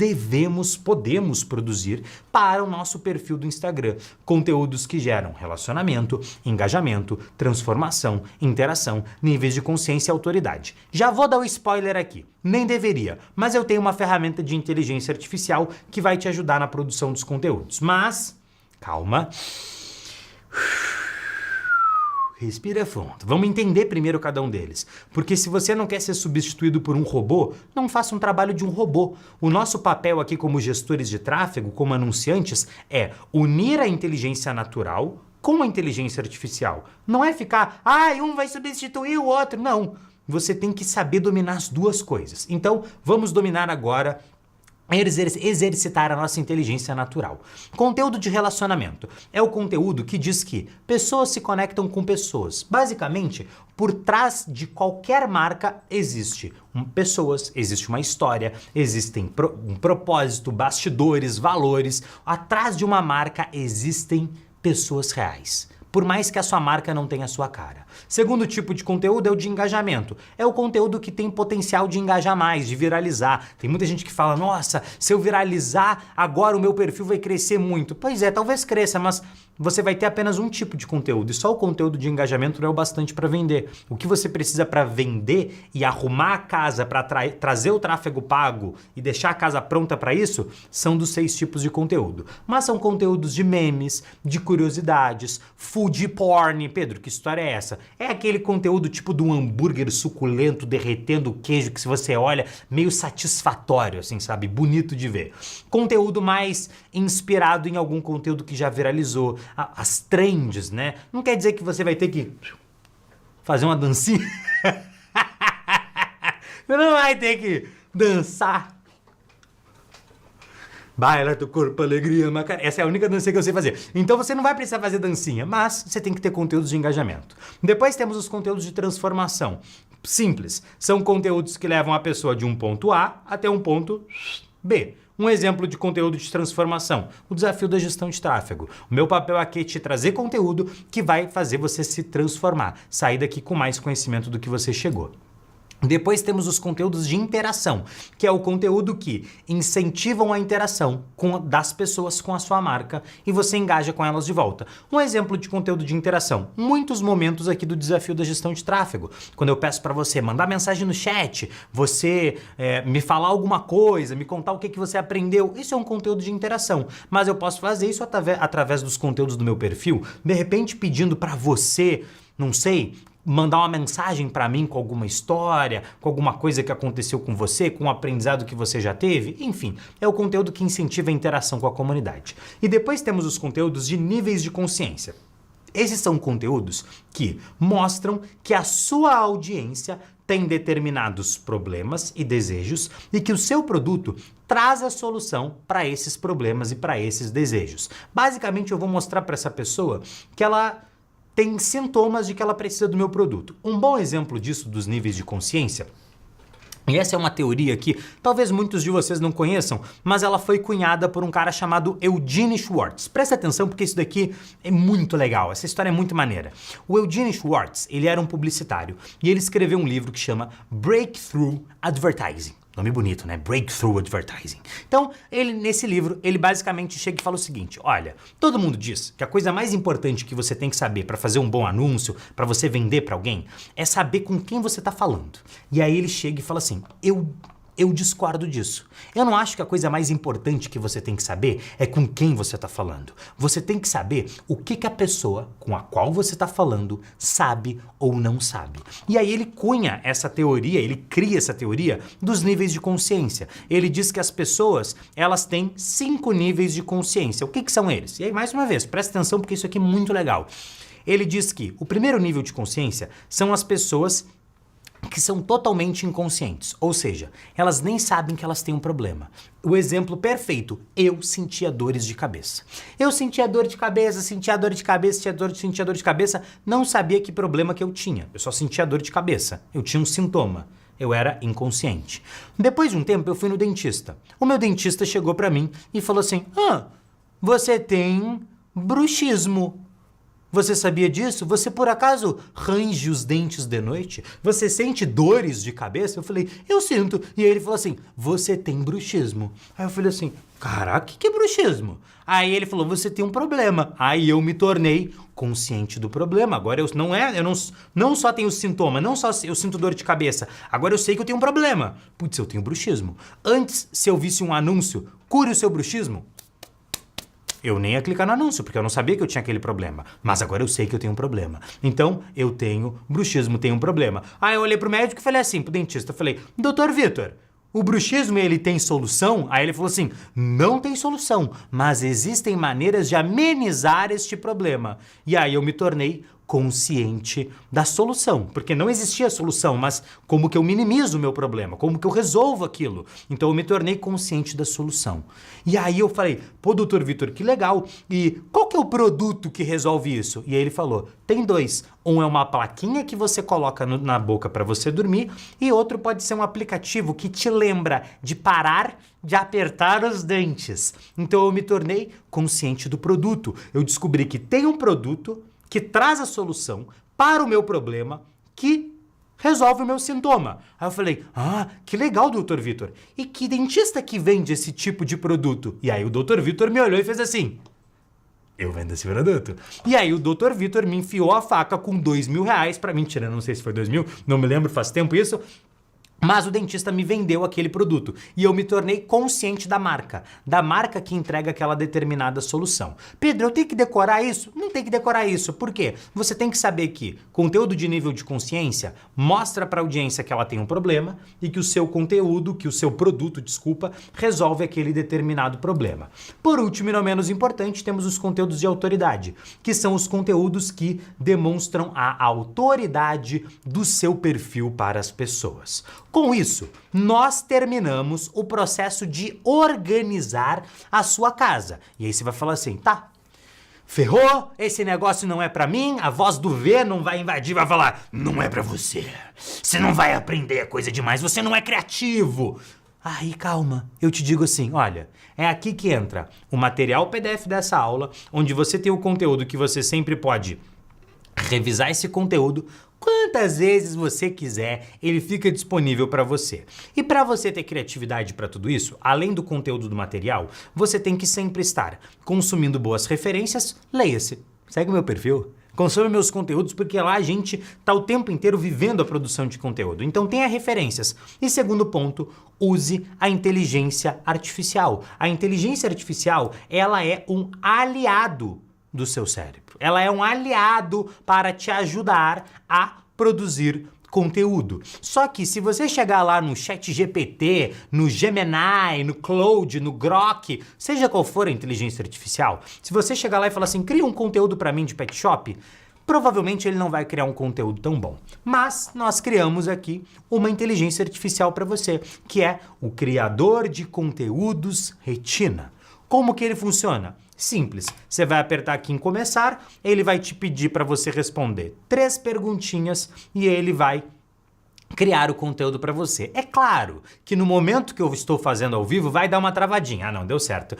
podemos produzir para o nosso perfil do Instagram. Conteúdos que geram relacionamento, engajamento, transformação, interação, níveis de consciência e autoridade. Já vou dar o spoiler aqui, nem deveria, mas eu tenho uma ferramenta de inteligência artificial que vai te ajudar na produção dos conteúdos. Mas, calma. Respira fundo. Vamos entender primeiro cada um deles. Porque se você não quer ser substituído por um robô, não faça um trabalho de um robô. O nosso papel aqui como gestores de tráfego, como anunciantes, é unir a inteligência natural com a inteligência artificial. Não é ficar, um vai substituir o outro. Não. Você tem que saber dominar as duas coisas. Então, vamos dominar agora exercitar a nossa inteligência natural. Conteúdo de relacionamento é o conteúdo que diz que pessoas se conectam com pessoas. Basicamente, por trás de qualquer marca existe pessoas, existe uma história, existem um propósito, bastidores, valores. Atrás de uma marca existem pessoas reais, por mais que a sua marca não tenha a sua cara. Segundo tipo de conteúdo é o de engajamento. É o conteúdo que tem potencial de engajar mais, de viralizar. Tem muita gente que fala, nossa, se eu viralizar, agora o meu perfil vai crescer muito. Pois é, talvez cresça, mas você vai ter apenas um tipo de conteúdo e só o conteúdo de engajamento não é o bastante para vender. O que você precisa para vender e arrumar a casa para trazer o tráfego pago e deixar a casa pronta para isso são dos 6 tipos de conteúdo. Mas são conteúdos de memes, de curiosidades, food porn. Pedro, que história é essa? É aquele conteúdo tipo de um hambúrguer suculento derretendo o queijo que se você olha meio satisfatório, assim, sabe? Bonito de ver. Conteúdo mais inspirado em algum conteúdo que já viralizou. As trends, né? Não quer dizer que você vai ter que fazer uma dancinha. Você não vai ter que dançar. Baila teu corpo, alegria, macarena. Essa é a única dancinha que eu sei fazer. Então você não vai precisar fazer dancinha, mas você tem que ter conteúdos de engajamento. Depois temos os conteúdos de transformação. Simples. São conteúdos que levam a pessoa de um ponto A até um ponto B. Um exemplo de conteúdo de transformação, o desafio da gestão de tráfego. O meu papel aqui é te trazer conteúdo que vai fazer você se transformar, sair daqui com mais conhecimento do que você chegou. Depois temos os conteúdos de interação, que é o conteúdo que incentivam a interação das pessoas com a sua marca e você engaja com elas de volta. Um exemplo de conteúdo de interação, muitos momentos aqui do desafio da gestão de tráfego. Quando eu peço para você mandar mensagem no chat, você me falar alguma coisa, me contar o que você aprendeu, isso é um conteúdo de interação. Mas eu posso fazer isso através dos conteúdos do meu perfil, de repente pedindo para você, não sei, mandar uma mensagem para mim com alguma história, com alguma coisa que aconteceu com você, com um aprendizado que você já teve, enfim, é o conteúdo que incentiva a interação com a comunidade. E depois temos os conteúdos de níveis de consciência. Esses são conteúdos que mostram que a sua audiência tem determinados problemas e desejos e que o seu produto traz a solução para esses problemas e para esses desejos. Basicamente, eu vou mostrar para essa pessoa que ela tem sintomas de que ela precisa do meu produto. Um bom exemplo disso, dos níveis de consciência, e essa é uma teoria que talvez muitos de vocês não conheçam, mas ela foi cunhada por um cara chamado Eugene Schwartz. Presta atenção porque isso daqui é muito legal, essa história é muito maneira. O Eugene Schwartz, ele era um publicitário e ele escreveu um livro que chama Breakthrough Advertising. Nome bonito, né? Breakthrough Advertising. Então, nesse livro, ele basicamente chega e fala o seguinte, olha, todo mundo diz que a coisa mais importante que você tem que saber para fazer um bom anúncio, para você vender para alguém, é saber com quem você está falando. E aí ele chega e fala assim, eu discordo disso. Eu não acho que a coisa mais importante que você tem que saber é com quem você está falando. Você tem que saber o que a pessoa com a qual você está falando sabe ou não sabe. E aí ele cunha essa teoria, ele cria essa teoria dos níveis de consciência. Ele diz que as pessoas, elas têm 5 níveis de consciência. O que são eles? E aí, mais uma vez, presta atenção porque isso aqui é muito legal. Ele diz que o primeiro nível de consciência são as pessoas que são totalmente inconscientes, ou seja, elas nem sabem que elas têm um problema. O exemplo perfeito, eu sentia dores de cabeça. Eu sentia dor de cabeça, sentia dor de cabeça, sentia dor de cabeça, não sabia que problema que eu tinha, eu só sentia dor de cabeça, eu tinha um sintoma. Eu era inconsciente. Depois de um tempo, eu fui no dentista. O meu dentista chegou pra mim e falou assim, você tem bruxismo. Você sabia disso? Você por acaso range os dentes de noite? Você sente dores de cabeça? Eu falei, eu sinto. E aí ele falou assim, você tem bruxismo. Aí eu falei assim, caraca, que é bruxismo? Aí ele falou, você tem um problema. Aí eu me tornei consciente do problema. Agora eu não só tenho sintoma, não só eu sinto dor de cabeça. Agora eu sei que eu tenho um problema. Putz, eu tenho bruxismo. Antes, se eu visse um anúncio, cure o seu bruxismo, eu nem ia clicar no anúncio, porque eu não sabia que eu tinha aquele problema. Mas agora eu sei que eu tenho um problema. Então, eu tenho bruxismo, tenho um problema. Aí eu olhei pro médico e falei assim, pro dentista, eu falei, doutor Vitor, o bruxismo, ele tem solução? Aí ele falou assim, não tem solução, mas existem maneiras de amenizar este problema. E aí eu me tornei consciente da solução, porque não existia solução, mas como que eu minimizo o meu problema, como que eu resolvo aquilo. Então eu me tornei consciente da solução. E aí eu falei, pô, doutor Vitor, que legal, e qual que é o produto que resolve isso? E aí ele falou, tem dois, um é uma plaquinha que você coloca na boca para você dormir e outro pode ser um aplicativo que te lembra de parar de apertar os dentes. Então eu me tornei consciente do produto. Eu descobri que tem um produto que traz a solução para o meu problema, que resolve o meu sintoma. Aí eu falei, que legal, doutor Vitor. E que dentista que vende esse tipo de produto? E aí o doutor Vitor me olhou e fez assim, eu vendo esse produto. E aí o doutor Vitor me enfiou a faca com R$2.000 pra mentira, não sei se foi 2.000, não me lembro, faz tempo isso. Mas o dentista me vendeu aquele produto e eu me tornei consciente da marca que entrega aquela determinada solução. Pedro, eu tenho que decorar isso? Não tem que decorar isso. Por quê? Você tem que saber que conteúdo de nível de consciência mostra para a audiência que ela tem um problema e que o seu conteúdo, que o seu produto, resolve aquele determinado problema. Por último e não menos importante, temos os conteúdos de autoridade, que são os conteúdos que demonstram a autoridade do seu perfil para as pessoas. Com isso, nós terminamos o processo de organizar a sua casa. E aí você vai falar assim, tá, ferrou, esse negócio não é pra mim, a voz do V não vai invadir, vai falar, não é pra você, você não vai aprender coisa demais, você não é criativo. Aí, calma, eu te digo assim, olha, é aqui que entra o material PDF dessa aula, onde você tem o conteúdo que você sempre pode revisar esse conteúdo quantas vezes você quiser, ele fica disponível para você. E para você ter criatividade para tudo isso, além do conteúdo do material, você tem que sempre estar consumindo boas referências, leia-se, segue o meu perfil, consome meus conteúdos, porque lá a gente tá o tempo inteiro vivendo a produção de conteúdo. Então tenha referências. E segundo ponto, use a inteligência artificial. A inteligência artificial, ela é um aliado do seu cérebro. Ela é um aliado para te ajudar a produzir conteúdo. Só que se você chegar lá no ChatGPT, no Gemini, no Claude, no Grok, seja qual for a inteligência artificial, se você chegar lá e falar assim, cria um conteúdo para mim de pet shop, provavelmente ele não vai criar um conteúdo tão bom. Mas nós criamos aqui uma inteligência artificial para você, que é o criador de conteúdos Retina. Como que ele funciona? Simples. Você vai apertar aqui em começar, ele vai te pedir para você responder 3 perguntinhas e ele vai criar o conteúdo para você. É claro que no momento que eu estou fazendo ao vivo vai dar uma travadinha. Ah, não, deu certo.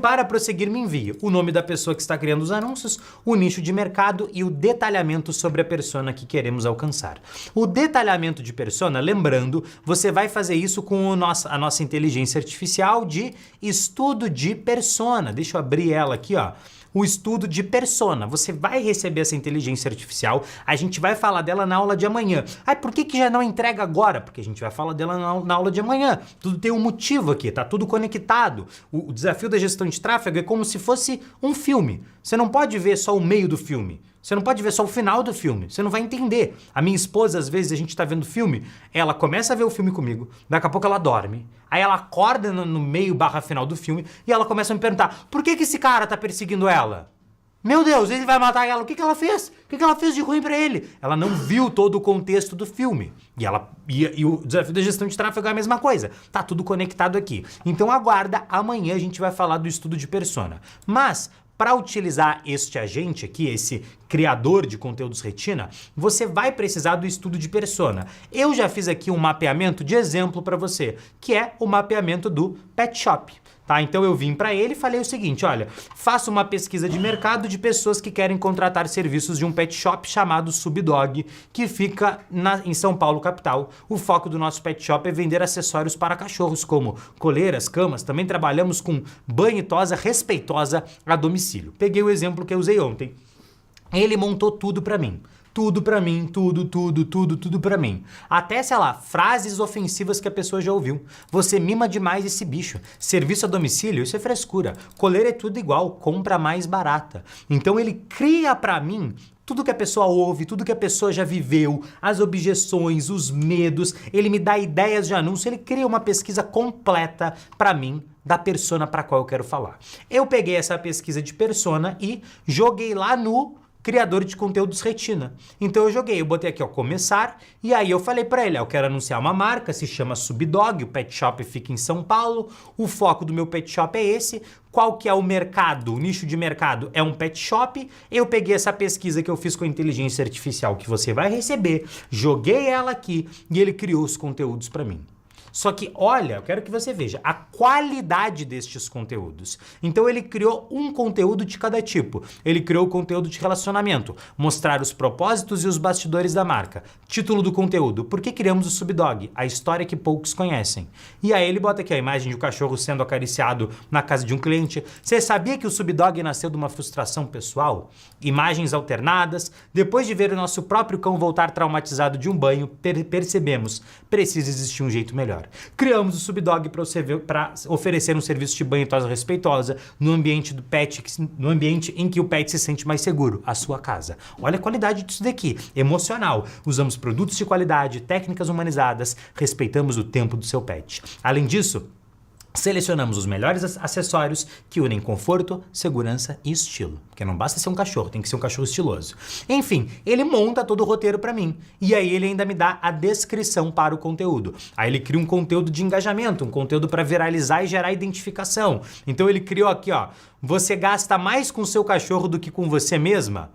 Para prosseguir, me envie o nome da pessoa que está criando os anúncios, o nicho de mercado e o detalhamento sobre a persona que queremos alcançar. O detalhamento de persona, lembrando, você vai fazer isso com a nossa inteligência artificial de estudo de persona. Deixa eu abrir ela aqui, ó. O estudo de persona. Você vai receber essa inteligência artificial, a gente vai falar dela na aula de amanhã. Por que já não entrega agora? Porque a gente vai falar dela na aula de amanhã. Tudo tem um motivo aqui, tá tudo conectado. O desafio da gestão de tráfego é como se fosse um filme. Você não pode ver só o meio do filme. Você não pode ver só o final do filme, você não vai entender. A minha esposa, às vezes, a gente tá vendo filme, ela começa a ver o filme comigo, daqui a pouco ela dorme, aí ela acorda no meio / final do filme e ela começa a me perguntar, por que esse cara tá perseguindo ela? Meu Deus, ele vai matar ela, o que ela fez? O que ela fez de ruim pra ele? Ela não viu todo o contexto do filme. E o desafio da gestão de tráfego é a mesma coisa. Tá tudo conectado aqui. Então aguarda, amanhã a gente vai falar do estudo de persona. Mas para utilizar este agente aqui, esse criador de conteúdos Retina, você vai precisar do estudo de persona. Eu já fiz aqui um mapeamento de exemplo para você, que é o mapeamento do Pet Shop. Tá? Então eu vim para ele e falei o seguinte, olha, faça uma pesquisa de mercado de pessoas que querem contratar serviços de um pet shop chamado Subdog, que fica em São Paulo, capital. O foco do nosso pet shop é vender acessórios para cachorros, como coleiras, camas, também trabalhamos com banho e tosa respeitosa a domicílio. Peguei o exemplo que eu usei ontem. Ele montou tudo para mim. Tudo pra mim, tudo pra mim. Até, sei lá, frases ofensivas que a pessoa já ouviu. Você mima demais esse bicho. Serviço a domicílio, isso é frescura. Coleira é tudo igual, compra mais barata. Então ele cria pra mim tudo que a pessoa ouve, tudo que a pessoa já viveu, as objeções, os medos, ele me dá ideias de anúncio, ele cria uma pesquisa completa pra mim da persona pra qual eu quero falar. Eu peguei essa pesquisa de persona e joguei lá no criador de conteúdos retina. Então eu botei aqui, ó, começar, e aí eu falei pra ele, ó, eu quero anunciar uma marca, se chama Subdog, o pet shop fica em São Paulo, o foco do meu pet shop é esse, qual que é o mercado, o nicho de mercado é um pet shop, eu peguei essa pesquisa que eu fiz com a inteligência artificial que você vai receber, joguei ela aqui e ele criou os conteúdos pra mim. Só que, olha, eu quero que você veja a qualidade destes conteúdos. Então ele criou um conteúdo de cada tipo. Ele criou o conteúdo de relacionamento, mostrar os propósitos e os bastidores da marca. Título do conteúdo, por que criamos o Subdog? A história que poucos conhecem. E aí ele bota aqui a imagem de um cachorro sendo acariciado na casa de um cliente. Você sabia que o Subdog nasceu de uma frustração pessoal? Imagens alternadas. Depois de ver o nosso próprio cão voltar traumatizado de um banho, percebemos, precisa existir um jeito melhor. Criamos o Subdog para oferecer um serviço de banho e tosa respeitosa no ambiente do pet, no ambiente em que o pet se sente mais seguro, a sua casa. Olha a qualidade disso daqui, emocional. Usamos produtos de qualidade, técnicas humanizadas, respeitamos o tempo do seu pet. Além disso, selecionamos os melhores acessórios que unem conforto, segurança e estilo. Porque não basta ser um cachorro, tem que ser um cachorro estiloso. Enfim, ele monta todo o roteiro para mim. E aí ele ainda me dá a descrição para o conteúdo. Aí ele cria um conteúdo de engajamento, um conteúdo para viralizar e gerar identificação. Então ele criou aqui, ó, você gasta mais com o seu cachorro do que com você mesma?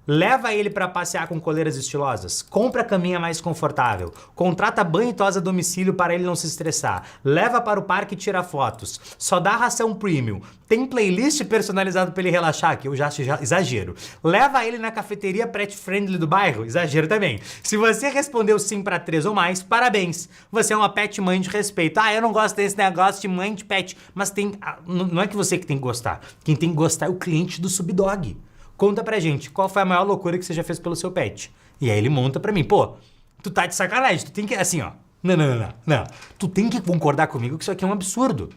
Leva ele para passear com coleiras estilosas, compra a caminha mais confortável, contrata banho e tosa a domicílio para ele não se estressar, leva para o parque e tira fotos, só dá ração premium, tem playlist personalizado para ele relaxar, que eu já acho exagero, leva ele na cafeteria pet friendly do bairro, exagero também. Se você respondeu sim para 3 ou mais, parabéns, você é uma pet mãe de respeito. Ah, eu não gosto desse negócio de mãe de pet, mas tem, não é que você que tem que gostar, quem tem que gostar é o cliente do Subdog. Conta pra gente, qual foi a maior loucura que você já fez pelo seu pet? E aí ele monta pra mim, pô, tu tá de sacanagem, tu tem que, assim, ó, não. Tu tem que concordar comigo que isso aqui é um absurdo.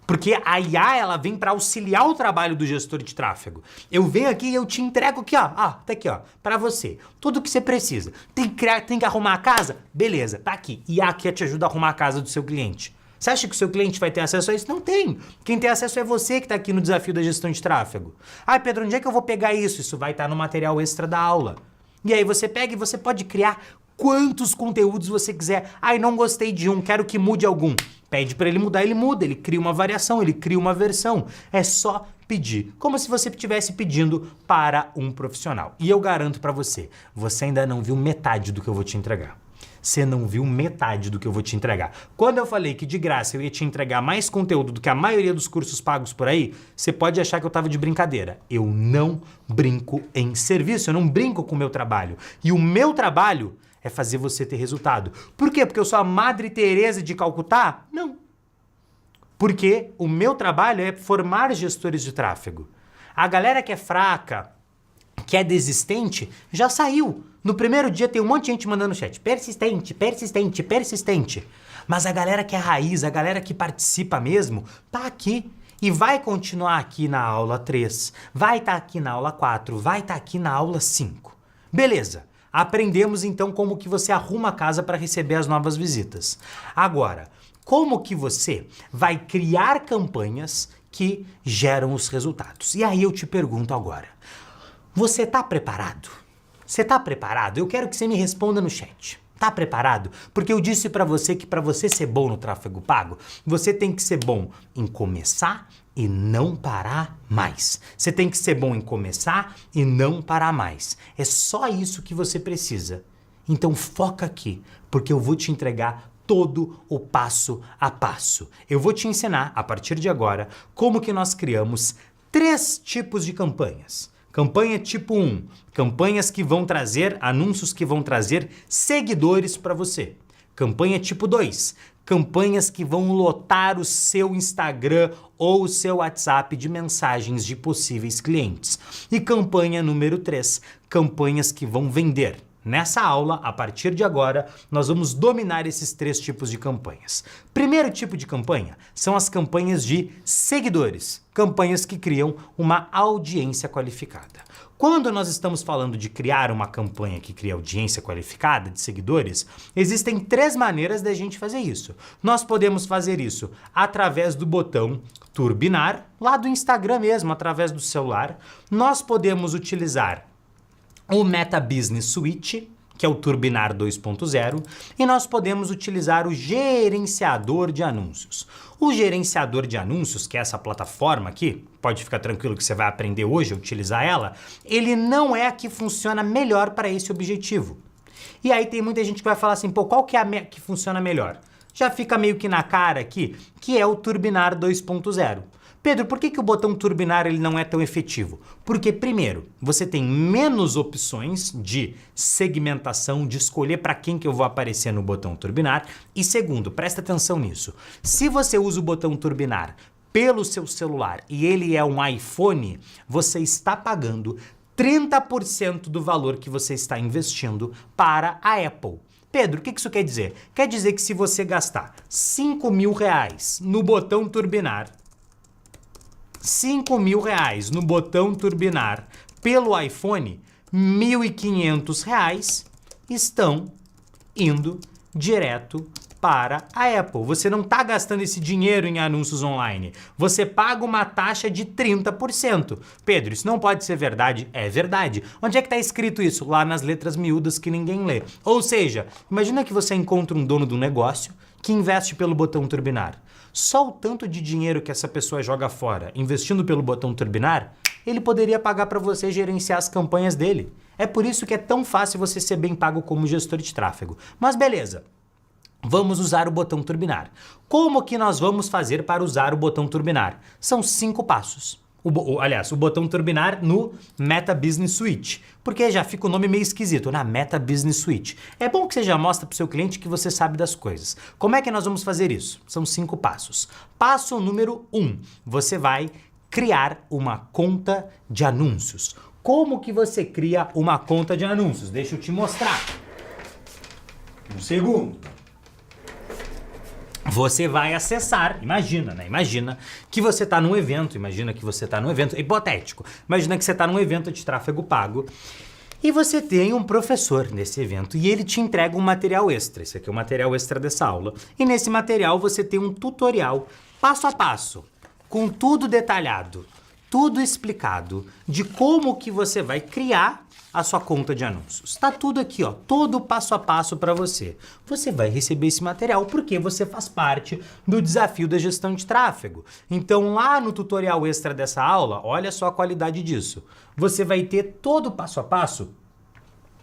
Porque a IA, ela vem pra auxiliar o trabalho do gestor de tráfego. Eu venho aqui e eu te entrego aqui, ó, tá aqui, ó, pra você. Tudo que você precisa. Tem que arrumar a casa? Beleza, tá aqui. IA aqui te ajuda a arrumar a casa do seu cliente. Você acha que o seu cliente vai ter acesso a isso? Não tem. Quem tem acesso é você que está aqui no desafio da gestão de tráfego. Ah, Pedro, onde é que eu vou pegar isso? Isso vai estar no material extra da aula. E aí você pega e você pode criar quantos conteúdos você quiser. Ai, não gostei de um, quero que mude algum. Pede para ele mudar, ele muda. Ele cria uma variação, ele cria uma versão. É só pedir, como se você estivesse pedindo para um profissional. E eu garanto para você, você ainda não viu metade do que eu vou te entregar. Você não viu metade do que eu vou te entregar. Quando eu falei que de graça eu ia te entregar mais conteúdo do que a maioria dos cursos pagos por aí, você pode achar que eu tava de brincadeira. Eu não brinco em serviço, eu não brinco com o meu trabalho. E o meu trabalho é fazer você ter resultado. Por quê? Porque eu sou a Madre Teresa de Calcutá? Não. Porque o meu trabalho é formar gestores de tráfego. A galera que é fraca, que é desistente, já saiu. No primeiro dia tem um monte de gente mandando no chat. Persistente, persistente, persistente. Mas a galera que é raiz, a galera que participa mesmo, tá aqui. E vai continuar aqui na aula 3, vai estar aqui na aula 4, vai estar aqui na aula 5. Beleza. Aprendemos então como que você arruma a casa para receber as novas visitas. Agora, como que você vai criar campanhas que geram os resultados? E aí eu te pergunto agora, você tá preparado? Você tá preparado? Eu quero que você me responda no chat. Tá preparado? Porque eu disse pra você que pra você ser bom no tráfego pago, você tem que ser bom em começar e não parar mais. Você tem que ser bom em começar e não parar mais. É só isso que você precisa. Então foca aqui, porque eu vou te entregar todo o passo a passo. Eu vou te ensinar, a partir de agora, como que nós criamos 3 tipos de campanhas. Campanha tipo 1, campanhas que vão trazer, anúncios que vão trazer seguidores para você. Campanha tipo 2, campanhas que vão lotar o seu Instagram ou o seu WhatsApp de mensagens de possíveis clientes. E campanha número 3, campanhas que vão vender. Nessa aula, a partir de agora, nós vamos dominar esses 3 tipos de campanhas. Primeiro tipo de campanha são as campanhas de seguidores, campanhas que criam uma audiência qualificada. Quando nós estamos falando de criar uma campanha que cria audiência qualificada de seguidores, existem 3 maneiras da gente fazer isso. Nós podemos fazer isso através do botão turbinar, lá do Instagram mesmo, através do celular. Nós podemos utilizar o Meta Business Suite, que é o Turbinar 2.0, e nós podemos utilizar o gerenciador de anúncios. O gerenciador de anúncios, que é essa plataforma aqui, pode ficar tranquilo que você vai aprender hoje a utilizar ela, ele não é a que funciona melhor para esse objetivo. E aí tem muita gente que vai falar assim, pô, qual que é a que funciona melhor? Já fica meio que na cara aqui, que é o Turbinar 2.0. Pedro, por que o botão turbinar ele não é tão efetivo? Porque, primeiro, você tem menos opções de segmentação, de escolher para quem que eu vou aparecer no botão turbinar. E segundo, presta atenção nisso. Se você usa o botão turbinar pelo seu celular e ele é um iPhone, você está pagando 30% do valor que você está investindo para a Apple. Pedro, o que isso quer dizer? Quer dizer que se você gastar R$5.000 no botão turbinar, R$5.000 no botão turbinar pelo iPhone, R$1.500 estão indo direto para a Apple. Você não está gastando esse dinheiro em anúncios online. Você paga uma taxa de 30%. Pedro, isso não pode ser verdade? É verdade. Onde é que está escrito isso? Lá nas letras miúdas que ninguém lê. Ou seja, imagina que você encontra um dono do negócio que investe pelo botão turbinar. Só o tanto de dinheiro que essa pessoa joga fora investindo pelo botão turbinar, ele poderia pagar para você gerenciar as campanhas dele. É por isso que é tão fácil você ser bem pago como gestor de tráfego. Mas beleza, vamos usar o botão turbinar. Como que nós vamos fazer para usar o botão turbinar? São 5 passos. O botão turbinar no Meta Business Suite, porque já fica o nome meio esquisito, na Meta Business Suite. É bom que você já mostra para o seu cliente que você sabe das coisas. Como é que nós vamos fazer isso? São 5 passos. Passo número 1, você vai criar uma conta de anúncios. Como que você cria uma conta de anúncios? Deixa eu te mostrar. Um segundo. Você vai acessar, imagina que você está num evento, hipotético, imagina que você está num evento de tráfego pago e você tem um professor nesse evento e ele te entrega um material extra, esse aqui é o material extra dessa aula, e nesse material você tem um tutorial passo a passo, com tudo detalhado, tudo explicado de como que você vai criar a sua conta de anúncios. Tá tudo aqui, ó, todo passo a passo para você. Você vai receber esse material porque você faz parte do desafio da gestão de tráfego. Então, lá no tutorial extra dessa aula, olha só a qualidade disso. Você vai ter todo o passo a passo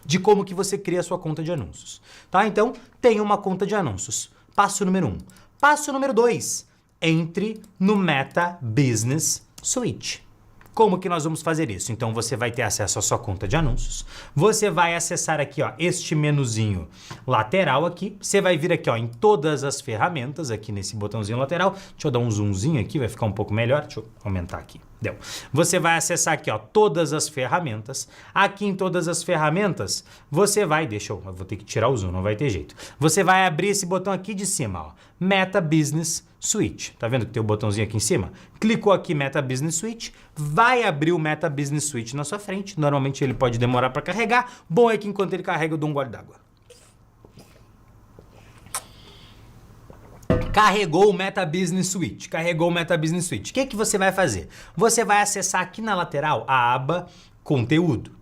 de como que você cria a sua conta de anúncios. Tá? Então, tenha uma conta de anúncios. Passo número 1. Passo número 2. Entre no Meta Business Suite. Como que nós vamos fazer isso? Então você vai ter acesso à sua conta de anúncios, você vai acessar aqui, ó, este menuzinho lateral aqui, você vai vir aqui, ó, em todas as ferramentas, aqui nesse botãozinho lateral, deixa eu dar um zoomzinho aqui, vai ficar um pouco melhor, deixa eu aumentar aqui, deu. Você vai acessar aqui, ó, todas as ferramentas, aqui em todas as ferramentas, você vai, eu vou ter que tirar o zoom, não vai ter jeito, você vai abrir esse botão aqui de cima, ó, Meta Business Suite, tá vendo que tem o botãozinho aqui em cima? Clicou aqui Meta Business Suite, vai abrir o Meta Business Suite na sua frente, normalmente ele pode demorar para carregar, bom é que enquanto ele carrega eu dou um gole d'água. Carregou o Meta Business Suite, O que você vai fazer? Você vai acessar aqui na lateral a aba Conteúdo.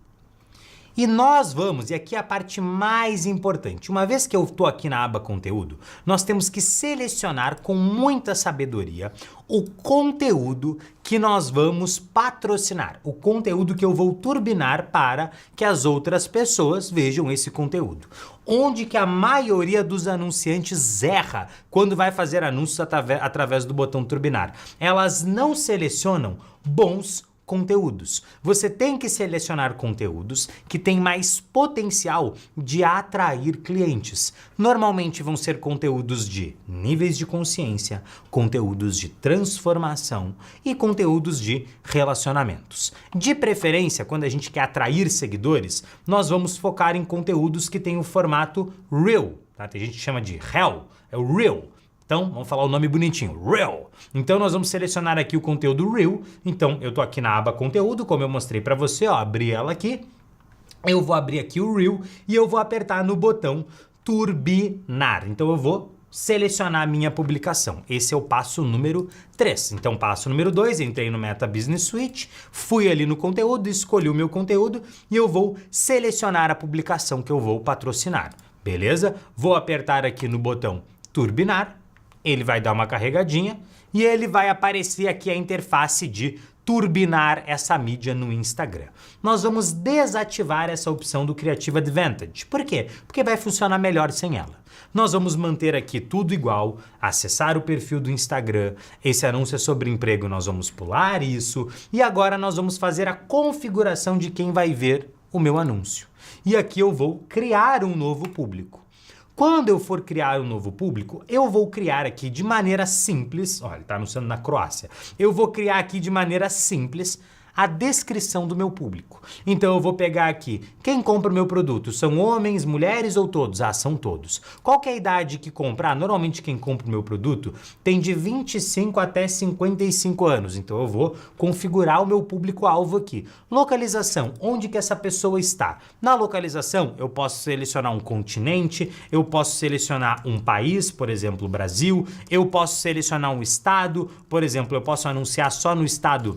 E nós vamos, e aqui é a parte mais importante, uma vez que eu estou aqui na aba Conteúdo, nós temos que selecionar com muita sabedoria o conteúdo que nós vamos patrocinar, o conteúdo que eu vou turbinar para que as outras pessoas vejam esse conteúdo. Onde que a maioria dos anunciantes erra quando vai fazer anúncios através do botão turbinar? Elas não selecionam bons conteúdos. Você tem que selecionar conteúdos que têm mais potencial de atrair clientes. Normalmente vão ser conteúdos de níveis de consciência, conteúdos de transformação e conteúdos de relacionamentos. De preferência, quando a gente quer atrair seguidores, nós vamos focar em conteúdos que têm o formato Reel. Tá? Tem gente que chama de Reel, é o Reel. Então, vamos falar o nome bonitinho, Reel. Então, nós vamos selecionar aqui o conteúdo Reel. Então, eu tô aqui na aba Conteúdo, como eu mostrei para você, ó, abri ela aqui. Eu vou abrir aqui o Reel e eu vou apertar no botão Turbinar. Então, eu vou selecionar a minha publicação. Esse é o passo número 3. Então, passo número 2, entrei no Meta Business Suite, fui ali no conteúdo, escolhi o meu conteúdo e eu vou selecionar a publicação que eu vou patrocinar. Beleza? Vou apertar aqui no botão Turbinar. Ele vai dar uma carregadinha e ele vai aparecer aqui a interface de turbinar essa mídia no Instagram. Nós vamos desativar essa opção do Creative Advantage. Por quê? Porque vai funcionar melhor sem ela. Nós vamos manter aqui tudo igual, acessar o perfil do Instagram, esse anúncio é sobre emprego, nós vamos pular isso e agora nós vamos fazer a configuração de quem vai ver o meu anúncio. E aqui eu vou criar um novo público. Quando eu for criar um novo público, eu vou criar aqui de maneira simples, olha, ele está anunciando na Croácia, eu vou criar aqui de maneira simples a descrição do meu público. Então eu vou pegar aqui, quem compra o meu produto? São homens, mulheres ou todos? Ah, são todos. Qual que é a idade que compra? Ah, normalmente quem compra o meu produto tem de 25 até 55 anos. Então eu vou configurar o meu público-alvo aqui. Localização, onde que essa pessoa está? Na localização eu posso selecionar um continente, eu posso selecionar um país, por exemplo, o Brasil, eu posso selecionar um estado, por exemplo, eu posso anunciar só no estado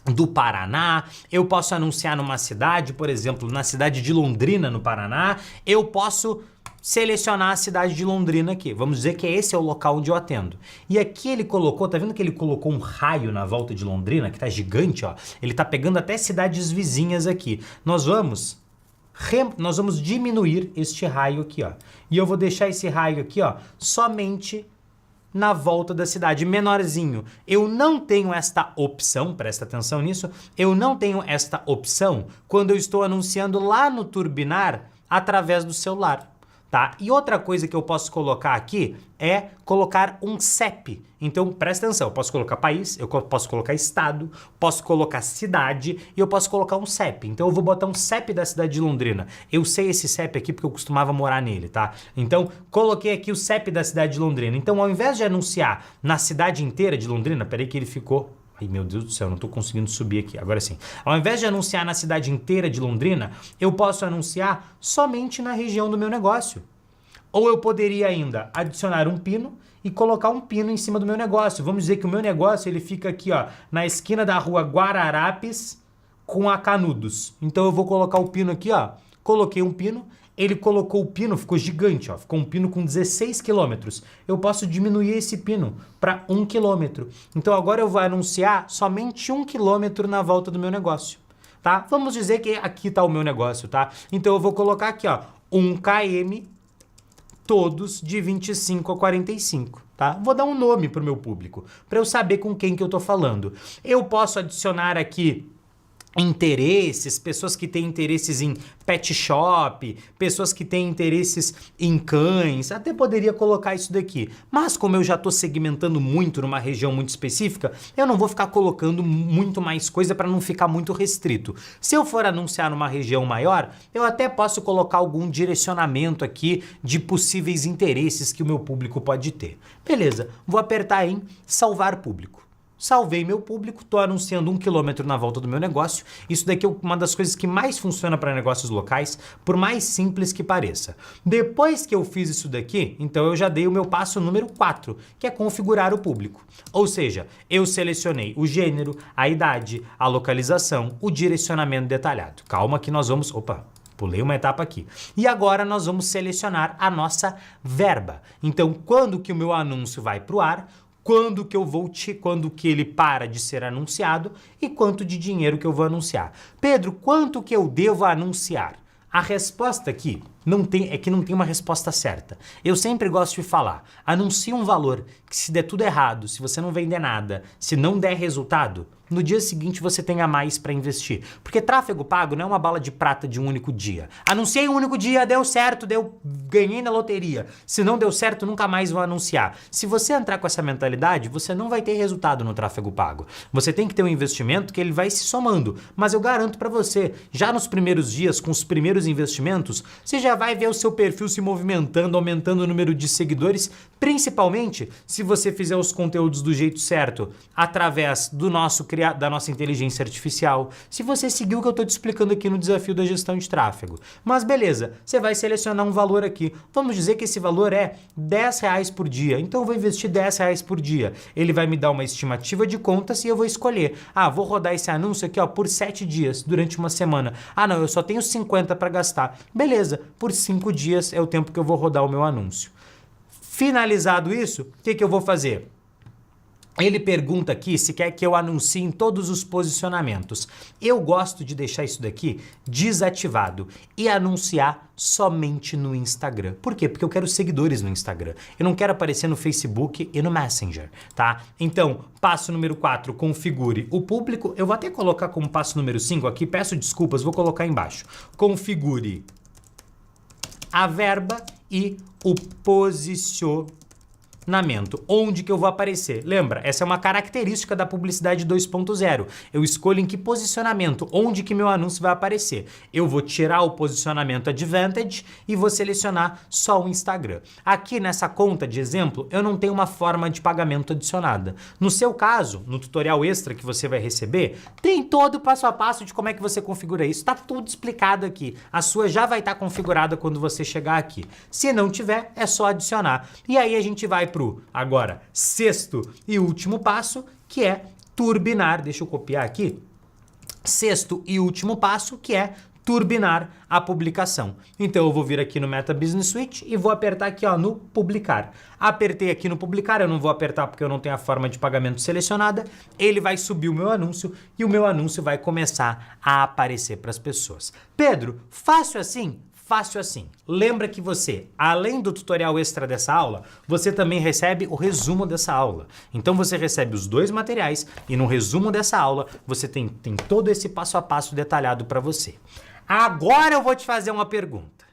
do Paraná, eu posso anunciar numa cidade, por exemplo, na cidade de Londrina, no Paraná, eu posso selecionar a cidade de Londrina aqui. Vamos dizer que esse é o local onde eu atendo. E aqui ele colocou, tá vendo que ele colocou um raio na volta de Londrina, que tá gigante, ó. Ele tá pegando até cidades vizinhas aqui. Nós vamos diminuir este raio aqui, ó. E eu vou deixar esse raio aqui, ó, somente na volta da cidade, menorzinho. Eu não tenho esta opção, presta atenção nisso, eu não tenho esta opção quando eu estou anunciando lá no Turbinar através do celular, tá? E outra coisa que eu posso colocar aqui é colocar um CEP. Então, presta atenção, eu posso colocar país, eu posso colocar estado, posso colocar cidade e eu posso colocar um CEP. Então, eu vou botar um CEP da cidade de Londrina. Eu sei esse CEP aqui porque eu costumava morar nele, tá? Então, coloquei aqui o CEP da cidade de Londrina. Então, ao invés de anunciar na cidade inteira de Londrina, peraí que ele ficou... Ai, meu Deus do céu, não tô conseguindo subir aqui. Agora sim. Ao invés de anunciar na cidade inteira de Londrina, eu posso anunciar somente na região do meu negócio. Ou eu poderia ainda adicionar um pino e colocar um pino em cima do meu negócio. Vamos dizer que o meu negócio ele fica aqui, ó, na esquina da rua Guararapes com a Canudos. Então eu vou colocar o pino aqui, ó. Coloquei um pino, ele colocou o pino, ficou gigante, ó. Ficou um pino com 16 quilômetros. Eu posso diminuir esse pino para 1 quilômetro. Então agora eu vou anunciar somente 1 quilômetro na volta do meu negócio, tá? Vamos dizer que aqui tá o meu negócio, tá? Então eu vou colocar aqui, ó, 1 km todos de 25 a 45, tá? Vou dar um nome pro meu público, para eu saber com quem que eu tô falando. Eu posso adicionar aqui interesses, pessoas que têm interesses em pet shop, pessoas que têm interesses em cães, até poderia colocar isso daqui. Mas como eu já estou segmentando muito numa região muito específica, eu não vou ficar colocando muito mais coisa para não ficar muito restrito. Se eu for anunciar numa região maior, eu até posso colocar algum direcionamento aqui de possíveis interesses que o meu público pode ter. Beleza, vou apertar em salvar público. Salvei meu público, estou anunciando 1 quilômetro na volta do meu negócio. Isso daqui é uma das coisas que mais funciona para negócios locais, por mais simples que pareça. Depois que eu fiz isso daqui, então eu já dei o meu passo número 4, que é configurar o público. Ou seja, eu selecionei o gênero, a idade, a localização, o direcionamento detalhado. Calma que nós vamos... Opa! Pulei uma etapa aqui. E agora nós vamos selecionar a nossa verba. Então, quando que o meu anúncio vai para o ar, quando que ele para de ser anunciado e quanto de dinheiro que eu vou anunciar. Pedro, quanto que eu devo anunciar? A resposta aqui é que não tem uma resposta certa. Eu sempre gosto de falar, anuncie um valor que se der tudo errado, se você não vender nada, se não der resultado, no dia seguinte você tenha mais para investir. Porque tráfego pago não é uma bala de prata de um único dia. Anunciei um único dia, deu certo, ganhei na loteria. Se não deu certo, nunca mais vou anunciar. Se você entrar com essa mentalidade, você não vai ter resultado no tráfego pago. Você tem que ter um investimento que ele vai se somando. Mas eu garanto para você, já nos primeiros dias, com os primeiros investimentos, você já vai ver o seu perfil se movimentando, aumentando o número de seguidores, principalmente se você fizer os conteúdos do jeito certo, através da nossa inteligência artificial, se você seguir o que eu estou te explicando aqui no desafio da gestão de tráfego. Mas beleza, você vai selecionar um valor aqui. Vamos dizer que esse valor é R$10 por dia. Então eu vou investir R$10 por dia. Ele vai me dar uma estimativa de contas e eu vou escolher. Vou rodar esse anúncio aqui por 7 dias, durante uma semana. Não, eu só tenho 50 para gastar. Beleza, por 5 dias é o tempo que eu vou rodar o meu anúncio. Finalizado isso, o que eu vou fazer? Ele pergunta aqui se quer que eu anuncie em todos os posicionamentos. Eu gosto de deixar isso daqui desativado e anunciar somente no Instagram. Por quê? Porque eu quero seguidores no Instagram. Eu não quero aparecer no Facebook e no Messenger, tá? Então, passo número 4, configure o público. Eu vou até colocar como passo número 5 aqui, peço desculpas, vou colocar embaixo. Configure a verba e o posicionamento. Onde que eu vou aparecer? Lembra, essa é uma característica da publicidade 2.0. Eu escolho em que posicionamento, onde que meu anúncio vai aparecer. Eu vou tirar o posicionamento Advantage e vou selecionar só o Instagram. Aqui nessa conta de exemplo, eu não tenho uma forma de pagamento adicionada. No seu caso, no tutorial extra que você vai receber, tem todo o passo a passo de como é que você configura isso. Tá tudo explicado aqui. A sua já vai estar configurada quando você chegar aqui. Se não tiver, é só adicionar. E aí a gente vai pro agora sexto e último passo, que é turbinar. Deixa eu copiar aqui. Sexto e último passo, que é turbinar a publicação. Então eu vou vir aqui no Meta Business Suite e vou apertar aqui no publicar. Apertei aqui no publicar, eu não vou apertar porque eu não tenho a forma de pagamento selecionada. Ele vai subir o meu anúncio e o meu anúncio vai começar a aparecer para as pessoas. Pedro, fácil assim? Fácil assim. Lembra que você, além do tutorial extra dessa aula, você também recebe o resumo dessa aula. Então você recebe os 2 materiais e no resumo dessa aula você tem todo esse passo a passo detalhado para você. Agora eu vou te fazer uma pergunta.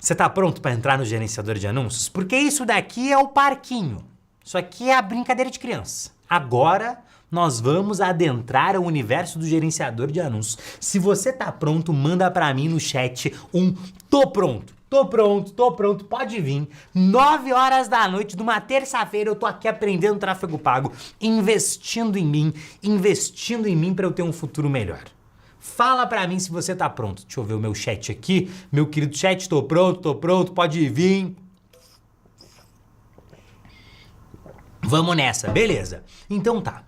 Você está pronto para entrar no gerenciador de anúncios? Porque isso daqui é o parquinho. Isso aqui é a brincadeira de criança. Agora nós vamos adentrar o universo do gerenciador de anúncios. Se você tá pronto, manda pra mim no chat tô pronto. Tô pronto, pode vir. 9 horas da noite de uma terça-feira eu tô aqui aprendendo tráfego pago, investindo em mim pra eu ter um futuro melhor. Fala pra mim se você tá pronto. Deixa eu ver o meu chat aqui. Meu querido chat, tô pronto, pode vir. Vamos nessa, beleza. Então tá.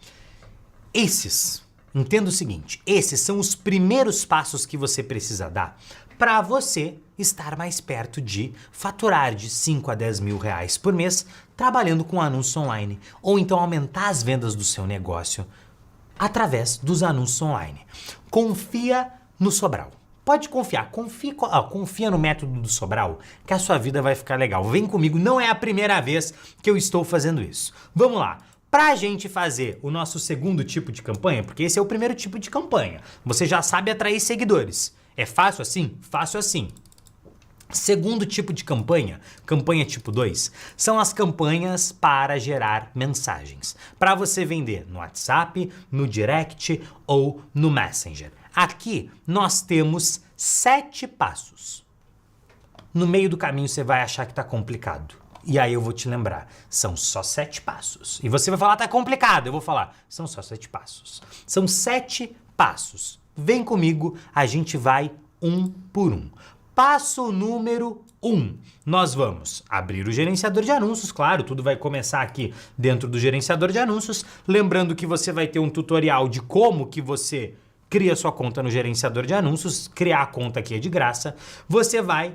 Entenda o seguinte, esses são os primeiros passos que você precisa dar para você estar mais perto de faturar de 5 a 10 mil reais por mês trabalhando com anúncio online, ou então aumentar as vendas do seu negócio através dos anúncios online. Confia no Sobral. Pode confiar, confia no método do Sobral, que a sua vida vai ficar legal. Vem comigo, não é a primeira vez que eu estou fazendo isso. Vamos lá. Pra gente fazer o nosso segundo tipo de campanha, porque esse é o primeiro tipo de campanha, você já sabe atrair seguidores. É fácil assim? Fácil assim. Segundo tipo de campanha, campanha tipo 2, são as campanhas para gerar mensagens. Para você vender no WhatsApp, no Direct ou no Messenger. Aqui nós temos 7 passos. No meio do caminho você vai achar que tá complicado. E aí eu vou te lembrar, são só 7 passos. E você vai falar, tá complicado. Eu vou falar, são só 7 passos. São 7 passos. Vem comigo, a gente vai um por um. Passo número 1. Nós vamos abrir o gerenciador de anúncios, claro, tudo vai começar aqui dentro do gerenciador de anúncios. Lembrando que você vai ter um tutorial de como que você cria sua conta no gerenciador de anúncios. Criar a conta aqui é de graça. Você vai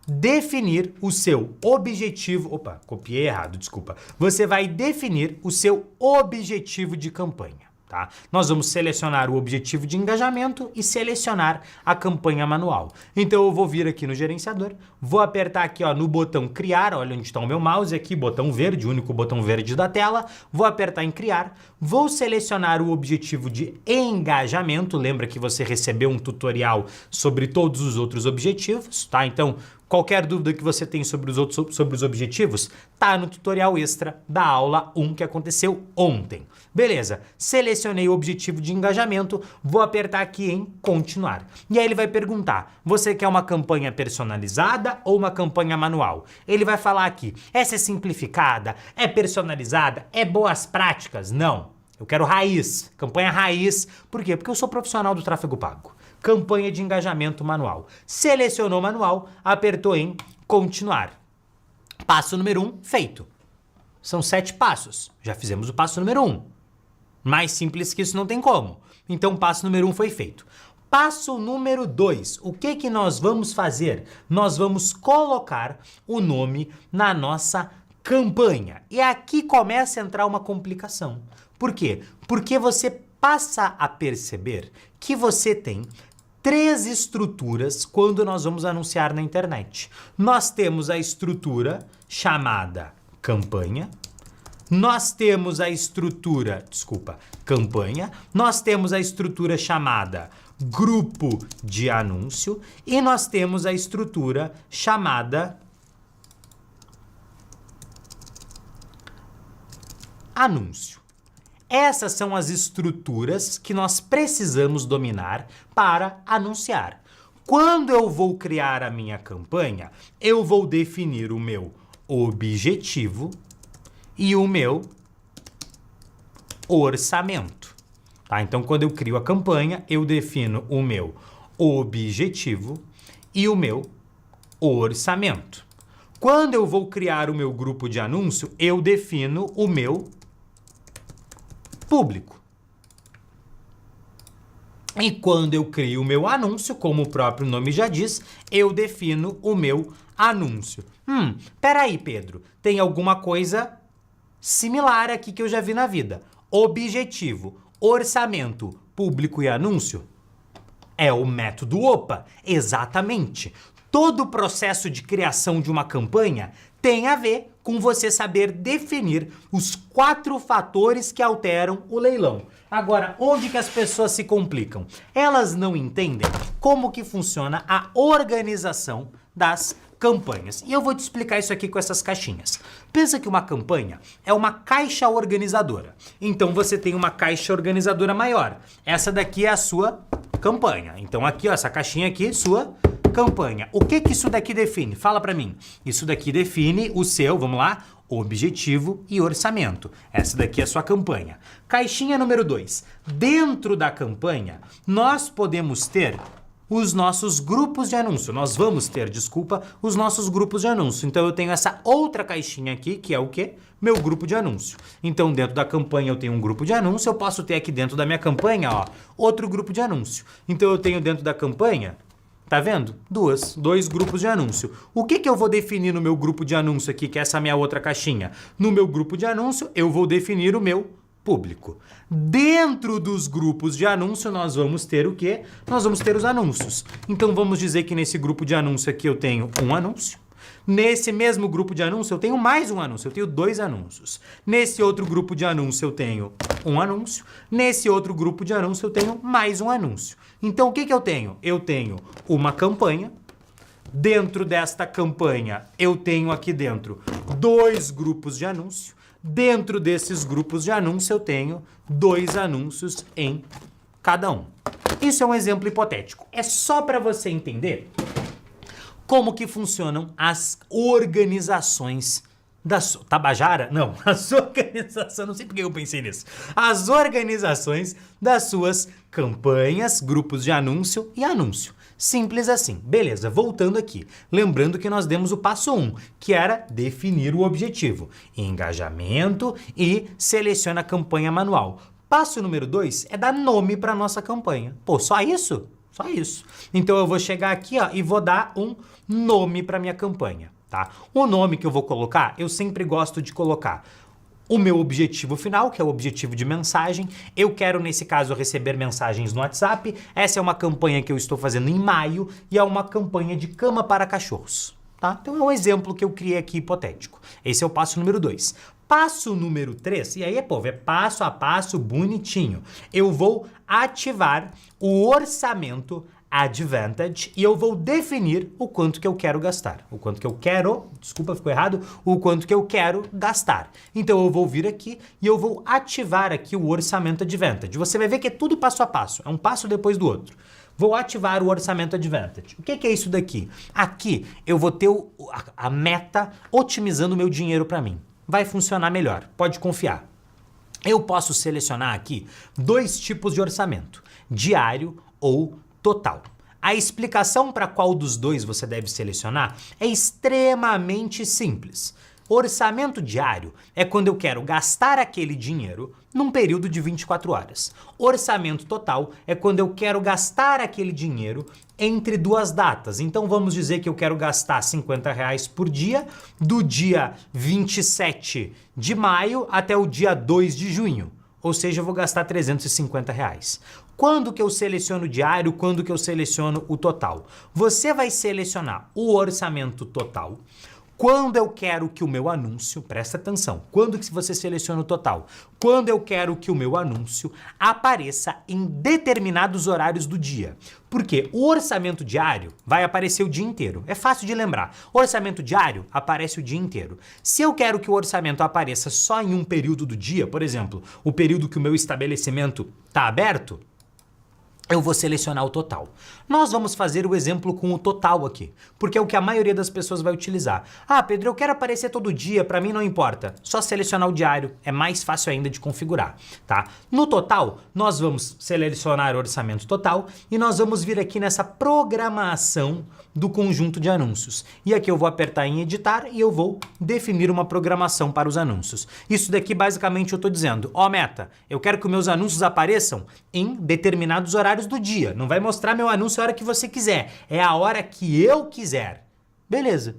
definir o seu objetivo... Opa, copiei errado, desculpa. Você vai definir o seu objetivo de campanha. Tá? Nós vamos selecionar o objetivo de engajamento e selecionar a campanha manual. Então eu vou vir aqui no gerenciador, vou apertar aqui ó, no botão criar, olha onde está o meu mouse aqui, botão verde, o único botão verde da tela, vou apertar em criar, vou selecionar o objetivo de engajamento, lembra que você recebeu um tutorial sobre todos os outros objetivos, tá? Então qualquer dúvida que você tem sobre os objetivos, tá no tutorial extra da aula 1 que aconteceu ontem. Beleza, selecionei o objetivo de engajamento, vou apertar aqui em continuar. E aí ele vai perguntar, você quer uma campanha personalizada ou uma campanha manual? Ele vai falar aqui, essa é simplificada, é personalizada, é boas práticas? Não, eu quero raiz, campanha raiz. Por quê? Porque eu sou profissional do tráfego pago. Campanha de engajamento manual. Selecionou manual, apertou em continuar. Passo número 1, feito. São 7 passos. Já fizemos o passo número 1. Mais simples que isso não tem como. Então, passo número 1 foi feito. Passo número 2. O que que nós vamos fazer? Nós vamos colocar o nome na nossa campanha. E aqui começa a entrar uma complicação. Por quê? Porque você passa a perceber que você tem 3 estruturas quando nós vamos anunciar na internet. Nós temos a estrutura chamada campanha, nós temos a estrutura, campanha, nós temos a estrutura chamada grupo de anúncio e nós temos a estrutura chamada anúncio. Essas são as estruturas que nós precisamos dominar para anunciar. Quando eu vou criar a minha campanha, eu vou definir o meu objetivo e o meu orçamento. Tá? Então, quando eu crio a campanha, eu defino o meu objetivo e o meu orçamento. Quando eu vou criar o meu grupo de anúncio, eu defino o meu público. E quando eu crio o meu anúncio, como o próprio nome já diz, eu defino o meu anúncio. Peraí, Pedro, tem alguma coisa similar aqui que eu já vi na vida. Objetivo, orçamento, público e anúncio? É o método OPA, exatamente. Todo o processo de criação de uma campanha tem a ver com você saber definir os 4 fatores que alteram o leilão. Agora, onde que as pessoas se complicam? Elas não entendem como que funciona a organização das campanhas. E eu vou te explicar isso aqui com essas caixinhas. Pensa que uma campanha é uma caixa organizadora. Então você tem uma caixa organizadora maior. Essa daqui é a sua campanha. Então aqui, ó, essa caixinha aqui, sua campanha. O que que isso daqui define? Fala pra mim. Isso daqui define o seu, vamos lá, objetivo e orçamento. Essa daqui é a sua campanha. Caixinha número 2. Dentro da campanha, nós podemos ter os nossos grupos de anúncio. Nós vamos ter, desculpa, os nossos grupos de anúncio. Então eu tenho essa outra caixinha aqui, que é o quê? Meu grupo de anúncio. Então dentro da campanha eu tenho um grupo de anúncio, eu posso ter aqui dentro da minha campanha, ó, outro grupo de anúncio. Então eu tenho dentro da campanha, tá vendo? Dois grupos de anúncio. O que que eu vou definir no meu grupo de anúncio aqui, que é essa minha outra caixinha? No meu grupo de anúncio, eu vou definir o meu público. Dentro dos grupos de anúncio, nós vamos ter o quê? Nós vamos ter os anúncios. Então, vamos dizer que nesse grupo de anúncio aqui eu tenho um anúncio. Nesse mesmo grupo de anúncio, eu tenho mais um anúncio. Eu tenho 2 anúncios. Nesse outro grupo de anúncio, eu tenho um anúncio. Nesse outro grupo de anúncio, eu tenho mais um anúncio. Então, o que que eu tenho? Eu tenho uma campanha. Dentro desta campanha, eu tenho aqui dentro 2 grupos de anúncio. Dentro desses grupos de anúncio, eu tenho 2 anúncios em cada um. Isso é um exemplo hipotético. É só para você entender como que funcionam as organizações da sua... Tabajara? Não, as organizações, não sei por que eu pensei nisso. As organizações das suas campanhas, grupos de anúncio e anúncio. Simples assim. Beleza, voltando aqui. Lembrando que nós demos o passo 1, que era definir o objetivo. Engajamento e seleciona a campanha manual. Passo número 2 é dar nome para nossa campanha. Pô, só isso? Só isso. Então eu vou chegar aqui, ó, e vou dar um nome para minha campanha, tá? O nome que eu vou colocar, eu sempre gosto de colocar o meu objetivo final, que é o objetivo de mensagem. Eu quero, nesse caso, receber mensagens no WhatsApp. Essa é uma campanha que eu estou fazendo em maio e é uma campanha de cama para cachorros. Tá? Então é um exemplo que eu criei aqui hipotético. Esse é o passo número 2. Passo número 3, e aí, povo, é passo a passo bonitinho. Eu vou ativar o orçamento Advantage e eu vou definir o quanto que eu quero gastar. O quanto que eu quero, desculpa, ficou errado, o quanto que eu quero gastar. Então eu vou vir aqui e eu vou ativar aqui o orçamento Advantage. Você vai ver que é tudo passo a passo, é um passo depois do outro. Vou ativar o orçamento Advantage. O que é isso daqui? Aqui eu vou ter a meta otimizando o meu dinheiro para mim. Vai funcionar melhor, pode confiar. Eu posso selecionar aqui 2 tipos de orçamento, diário ou total. A explicação para qual dos 2 você deve selecionar é extremamente simples. Orçamento diário é quando eu quero gastar aquele dinheiro num período de 24 horas. Orçamento total é quando eu quero gastar aquele dinheiro entre 2 datas. Então vamos dizer que eu quero gastar R$50 por dia, do dia 27 de maio até o dia 2 de junho. Ou seja, eu vou gastar R$350. Quando que eu seleciono o diário, quando que eu seleciono o total? Você vai selecionar o orçamento total quando eu quero que o meu anúncio, presta atenção, quando que você seleciona o total? Quando eu quero que o meu anúncio apareça em determinados horários do dia. Porque o orçamento diário vai aparecer o dia inteiro. É fácil de lembrar. Orçamento diário aparece o dia inteiro. Se eu quero que o orçamento apareça só em um período do dia, por exemplo, o período que o meu estabelecimento está aberto, eu vou selecionar o total. Nós vamos fazer o exemplo com o total aqui, porque é o que a maioria das pessoas vai utilizar. Ah, Pedro, eu quero aparecer todo dia, para mim não importa. Só selecionar o diário, é mais fácil ainda de configurar, tá? No total, nós vamos selecionar o orçamento total e nós vamos vir aqui nessa programação do conjunto de anúncios. E aqui eu vou apertar em editar e eu vou definir uma programação para os anúncios. Isso daqui basicamente eu estou dizendo, ó meta, eu quero que os meus anúncios apareçam em determinados horários do dia. Não vai mostrar meu anúncio a hora que você quiser, é a hora que eu quiser. Beleza.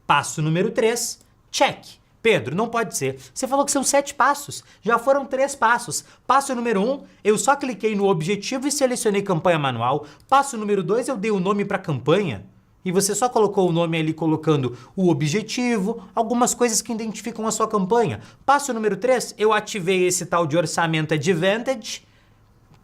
Passo número 3, check. Pedro, não pode ser. Você falou que são 7 passos. Já foram 3 passos. Passo número 1, eu só cliquei no objetivo e selecionei campanha manual. Passo número 2, eu dei o nome para a campanha. E você só colocou o nome ali colocando o objetivo, algumas coisas que identificam a sua campanha. Passo número 3, eu ativei esse tal de orçamento Advantage,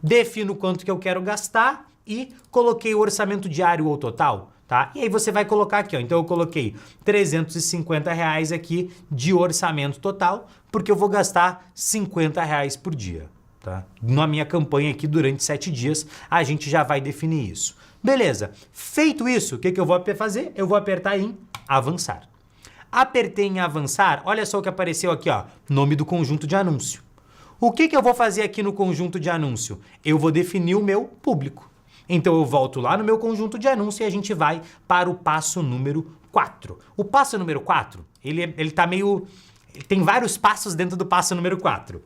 defino quanto que eu quero gastar e coloquei o orçamento diário ou total. Tá? E aí você vai colocar aqui, ó. Então eu coloquei R$350 aqui de orçamento total, porque eu vou gastar R$50 por dia, tá? Na minha campanha aqui durante 7 dias, a gente já vai definir isso. Beleza, feito isso, o que eu vou fazer? Eu vou apertar em avançar. Apertei em avançar, olha só o que apareceu aqui, ó, nome do conjunto de anúncio. O que eu vou fazer aqui no conjunto de anúncio? Eu vou definir o meu público. Então eu volto lá no meu conjunto de anúncio e a gente vai para o passo número 4. O passo número 4, ele tá meio... tem vários passos dentro do passo número 4.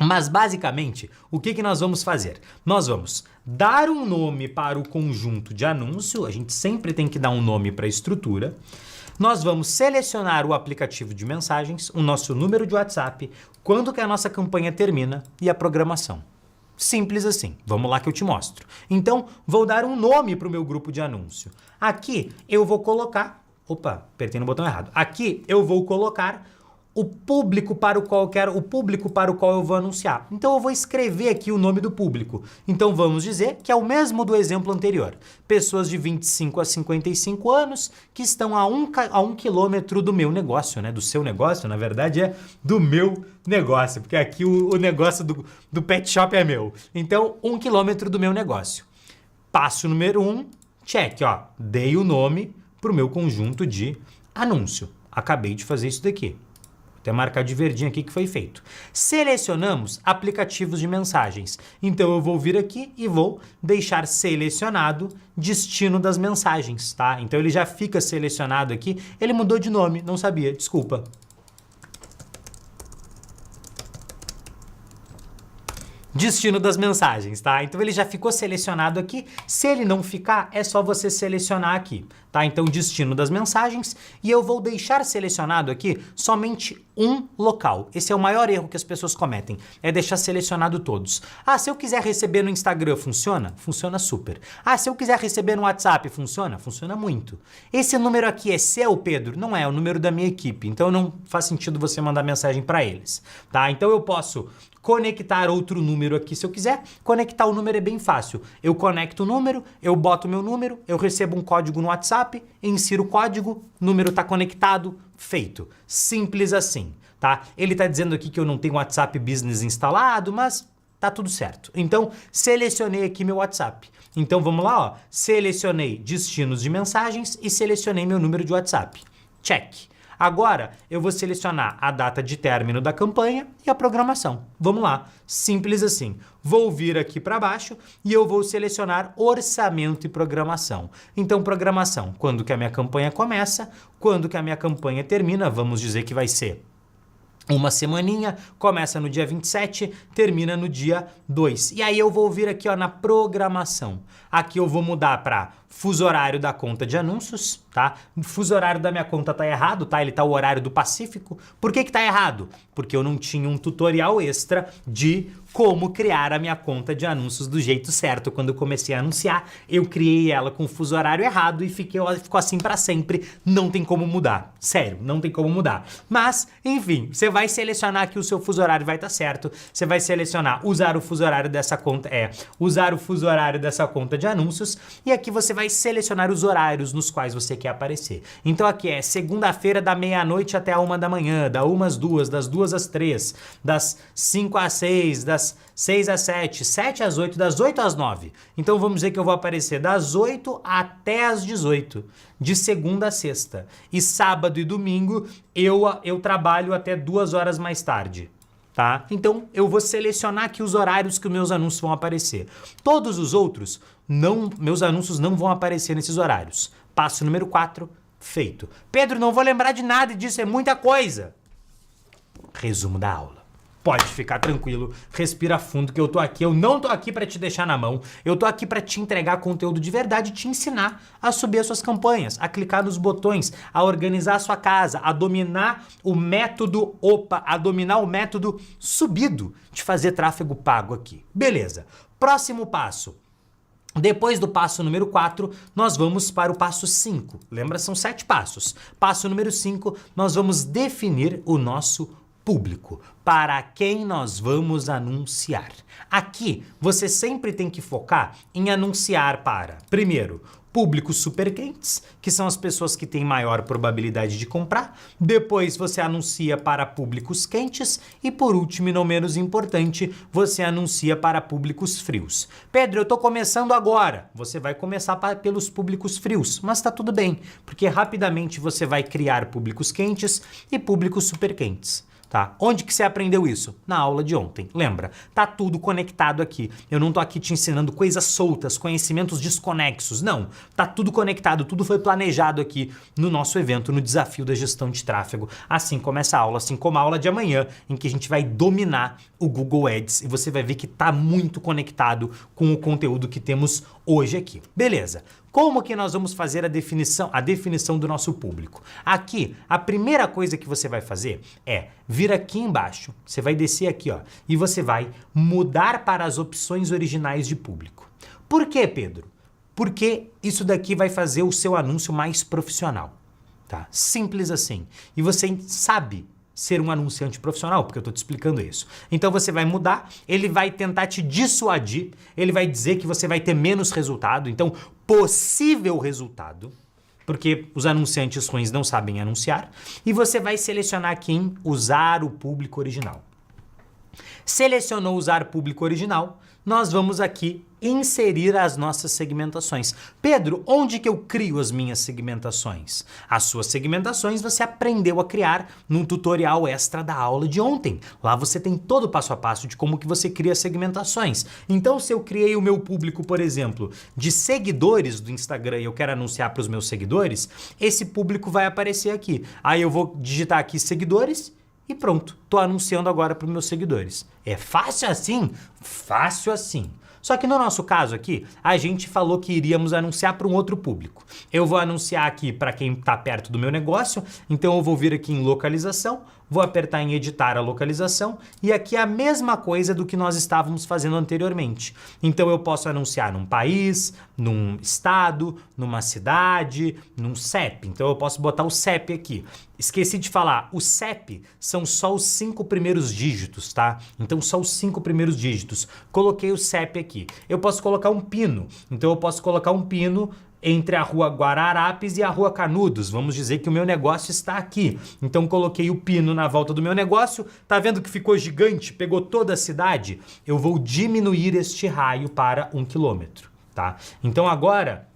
Mas basicamente, o que nós vamos fazer? Nós vamos dar um nome para o conjunto de anúncio, a gente sempre tem que dar um nome para a estrutura. Nós vamos selecionar o aplicativo de mensagens, o nosso número de WhatsApp, quando que a nossa campanha termina e a programação. Simples assim. Vamos lá que eu te mostro. Então, vou dar um nome para o meu grupo de anúncio. Aqui eu vou colocar... Opa, apertei no botão errado. Aqui eu vou colocar o público para o qual eu vou anunciar. Então eu vou escrever aqui o nome do público. Então vamos dizer que é o mesmo do exemplo anterior. Pessoas de 25 a 55 anos que estão a um quilômetro do meu negócio, né? Do seu negócio, na verdade é do meu negócio, porque aqui o negócio do pet shop é meu. Então, 1 quilômetro do meu negócio. Passo número 1, check, ó. Dei o nome para o meu conjunto de anúncio. Acabei de fazer isso daqui. Até marcar de verdinho aqui que foi feito. Selecionamos aplicativos de mensagens. Então eu vou vir aqui e vou deixar selecionado destino das mensagens, tá? Então ele já fica selecionado aqui. Ele mudou de nome, não sabia, desculpa. Destino das mensagens, tá? Então ele já ficou selecionado aqui. Se ele não ficar, é só você selecionar aqui. tá? Então, destino das mensagens, e eu vou deixar selecionado aqui somente um local. Esse é o maior erro que as pessoas cometem, é deixar selecionado todos. Ah, se eu quiser receber no Instagram, funciona? Funciona super. Ah, se eu quiser receber no WhatsApp, funciona? Funciona muito. Esse número aqui é seu, Pedro? Não é o número da minha equipe, então não faz sentido você mandar mensagem para eles, tá? Então eu posso conectar outro número aqui se eu quiser. Conectar o número é bem fácil. Eu conecto o número, eu boto meu número, eu recebo um código no WhatsApp, insiro o código, número está conectado, feito. Simples assim, tá? Ele está dizendo aqui que eu não tenho WhatsApp Business instalado, mas tá tudo certo. Então, selecionei aqui meu WhatsApp. Então, vamos lá, ó. Selecionei destinos de mensagens e selecionei meu número de WhatsApp. Check. Agora, eu vou selecionar a data de término da campanha e a programação. Vamos lá, simples assim. Vou vir aqui para baixo e eu vou selecionar orçamento e programação. Então, programação, quando que a minha campanha começa, quando que a minha campanha termina, vamos dizer que vai ser uma semaninha, começa no dia 27, termina no dia 2. E aí eu vou vir aqui, ó, na programação. Aqui eu vou mudar para fuso horário da conta de anúncios, tá? O fuso horário da minha conta tá errado, tá? Ele tá o horário do Pacífico. Por que que tá errado? Porque eu não tinha um tutorial extra de como criar a minha conta de anúncios do jeito certo. Quando eu comecei a anunciar, eu criei ela com o fuso horário errado e ficou assim para sempre. Não tem como mudar. Sério, não tem como mudar. Mas, enfim, você vai selecionar que o seu fuso horário vai estar certo. Você vai selecionar usar o fuso horário dessa conta, usar o fuso horário dessa conta de anúncios. E aqui você vai selecionar os horários nos quais você quer aparecer. Então aqui é segunda-feira da meia-noite até a 1 da manhã, da 1 às 2, das 2 às 3, das 5 às 6, das 6 às 7, 7 às 8, das 8 às 9. Então vamos dizer que eu vou aparecer das 8 até as 18, de segunda a sexta. E sábado e domingo eu trabalho até 2 horas mais tarde. Tá? Então eu vou selecionar aqui os horários que os meus anúncios vão aparecer. Todos os outros, meus anúncios não vão aparecer nesses horários. Passo número 4, feito. Pedro, não vou lembrar de nada disso, é muita coisa. Resumo da aula. Pode ficar tranquilo, respira fundo que eu tô aqui, eu não tô aqui para te deixar na mão, eu tô aqui para te entregar conteúdo de verdade e te ensinar a subir as suas campanhas, a clicar nos botões, a organizar a sua casa, a dominar o método a dominar o método subido de fazer tráfego pago aqui. Beleza, próximo passo. Depois do passo número 4, nós vamos para o passo 5. Lembra, são 7 passos. Passo número 5, nós vamos definir o nosso público, para quem nós vamos anunciar. Aqui, você sempre tem que focar em anunciar para, primeiro, públicos super quentes, que são as pessoas que têm maior probabilidade de comprar. Depois você anuncia para públicos quentes e por último e não menos importante, você anuncia para públicos frios. Pedro, eu tô começando agora. Você vai começar pelos públicos frios, mas tá tudo bem, porque rapidamente você vai criar públicos quentes e públicos super quentes. Tá? Onde que você aprendeu isso? Na aula de ontem, lembra? Tá tudo conectado aqui. Eu não tô aqui te ensinando coisas soltas, conhecimentos desconexos, não. Tá tudo conectado, tudo foi planejado aqui no nosso evento, no Desafio da Gestão de Tráfego. Assim como essa aula, assim como a aula de amanhã, em que a gente vai dominar o Google Ads e você vai ver que tá muito conectado com o conteúdo que temos hoje aqui. Beleza. Como que nós vamos fazer a definição do nosso público? Aqui, a primeira coisa que você vai fazer é vir aqui embaixo, você vai descer aqui, ó, e você vai mudar para as opções originais de público. Por quê, Pedro? Porque isso daqui vai fazer o seu anúncio mais profissional, tá? Simples assim. E você sabe ser um anunciante profissional, porque eu tô te explicando isso. Então você vai mudar, ele vai tentar te dissuadir, ele vai dizer que você vai ter menos resultado, então possível resultado, porque os anunciantes ruins não sabem anunciar, e você vai selecionar aqui em usar o público original. Selecionou usar público original, nós vamos aqui inserir as nossas segmentações. Pedro, onde que eu crio as minhas segmentações? As suas segmentações você aprendeu a criar num tutorial extra da aula de ontem. Lá você tem todo o passo a passo de como que você cria segmentações. Então, se eu criei o meu público, por exemplo, de seguidores do Instagram e eu quero anunciar para os meus seguidores, esse público vai aparecer aqui. Aí eu vou digitar aqui seguidores e pronto, tô anunciando agora para os meus seguidores. É fácil assim? Fácil assim. Só que no nosso caso aqui, a gente falou que iríamos anunciar para um outro público. Eu vou anunciar aqui para quem está perto do meu negócio, então eu vou vir aqui em localização, vou apertar em editar a localização e aqui é a mesma coisa do que nós estávamos fazendo anteriormente. Então eu posso anunciar num país, num estado, numa cidade, num CEP. Então eu posso botar o CEP aqui. Esqueci de falar, o CEP são só os 5 primeiros dígitos, tá? Então só os 5 primeiros dígitos. Coloquei o CEP aqui. Eu posso colocar um pino. Então eu posso colocar um pino entre a rua Guararapes e a rua Canudos. Vamos dizer que o meu negócio está aqui. Então coloquei o pino na volta do meu negócio. Tá vendo que ficou gigante? Pegou toda a cidade? Eu vou diminuir este raio para 1 quilômetro, tá? Então agora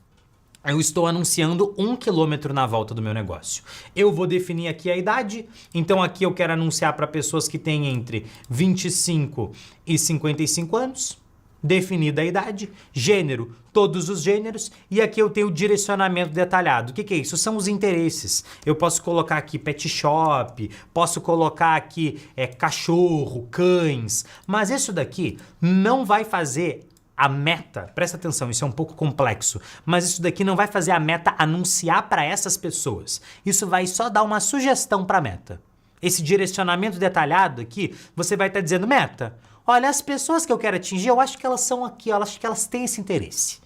eu estou anunciando 1 quilômetro na volta do meu negócio. Eu vou definir aqui a idade. Então aqui eu quero anunciar para pessoas que têm entre 25 e 55 anos. Definida a idade, gênero, todos os gêneros, e aqui eu tenho o direcionamento detalhado. O que é isso? São os interesses. Eu posso colocar aqui pet shop, posso colocar aqui cachorro, cães, mas isso daqui não vai fazer a meta, presta atenção, isso é um pouco complexo, mas isso daqui não vai fazer a meta anunciar para essas pessoas. Isso vai só dar uma sugestão para a meta. Esse direcionamento detalhado aqui, você vai estar dizendo, meta, olha, as pessoas que eu quero atingir, eu acho que elas são aqui, eu acho que elas têm esse interesse.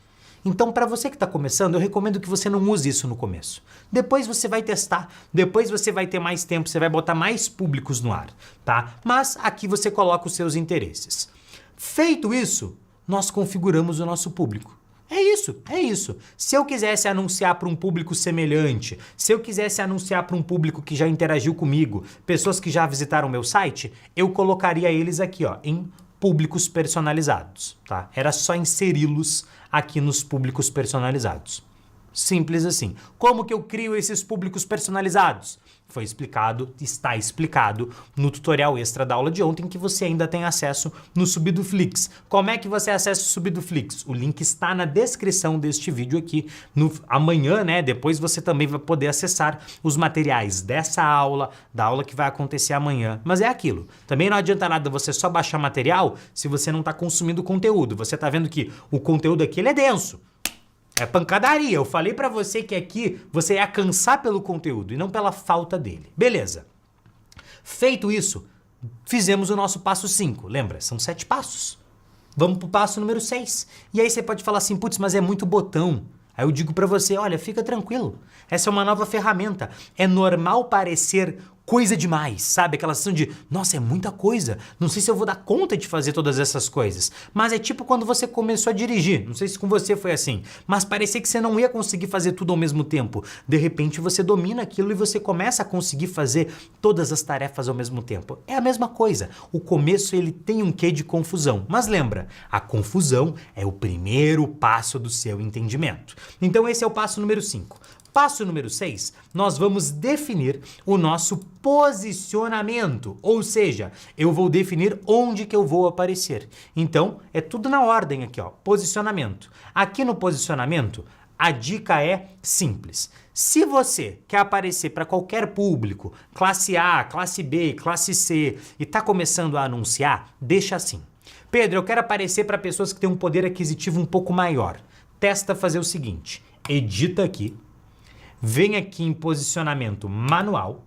Então, para você que está começando, eu recomendo que você não use isso no começo. Depois você vai testar, depois você vai ter mais tempo, você vai botar mais públicos no ar, tá? Mas aqui você coloca os seus interesses. Feito isso, nós configuramos o nosso público. É isso, é isso. Se eu quisesse anunciar para um público semelhante, se eu quisesse anunciar para um público que já interagiu comigo, pessoas que já visitaram o meu site, eu colocaria eles aqui, ó, em públicos personalizados, tá? Era só inseri-los aqui nos públicos personalizados. Simples assim. Como que eu crio esses públicos personalizados? Foi explicado, está explicado no tutorial extra da aula de ontem que você ainda tem acesso no Subidoflix. Como é que você acessa o Subidoflix? O link está na descrição deste vídeo aqui. Amanhã, né? Depois você também vai poder acessar os materiais dessa aula, da aula que vai acontecer amanhã. Mas é aquilo. Também não adianta nada você só baixar material se você não está consumindo conteúdo. Você está vendo que o conteúdo aqui ele é denso. É pancadaria. Eu falei pra você que aqui você ia cansar pelo conteúdo e não pela falta dele. Beleza. Feito isso, fizemos o nosso passo 5. Lembra? São 7 passos. Vamos pro passo número 6. E aí você pode falar assim, putz, mas é muito botão. Aí eu digo pra você, olha, fica tranquilo. Essa é uma nova ferramenta. É normal parecer coisa demais, sabe? Aquela sensação de, nossa, é muita coisa. Não sei se eu vou dar conta de fazer todas essas coisas. Mas é tipo quando você começou a dirigir. Não sei se com você foi assim. Mas parecia que você não ia conseguir fazer tudo ao mesmo tempo. De repente você domina aquilo e você começa a conseguir fazer todas as tarefas ao mesmo tempo. É a mesma coisa. O começo ele tem um quê de confusão. Mas lembra, a confusão é o primeiro passo do seu entendimento. Então esse é o passo número 5. Passo número 6, nós vamos definir o nosso posicionamento, ou seja, eu vou definir onde que eu vou aparecer. Então, é tudo na ordem aqui, ó, posicionamento. Aqui no posicionamento, a dica é simples. Se você quer aparecer para qualquer público, classe A, classe B, classe C, e está começando a anunciar, deixa assim. Pedro, eu quero aparecer para pessoas que têm um poder aquisitivo um pouco maior. Testa fazer o seguinte, edita aqui, vem aqui em posicionamento manual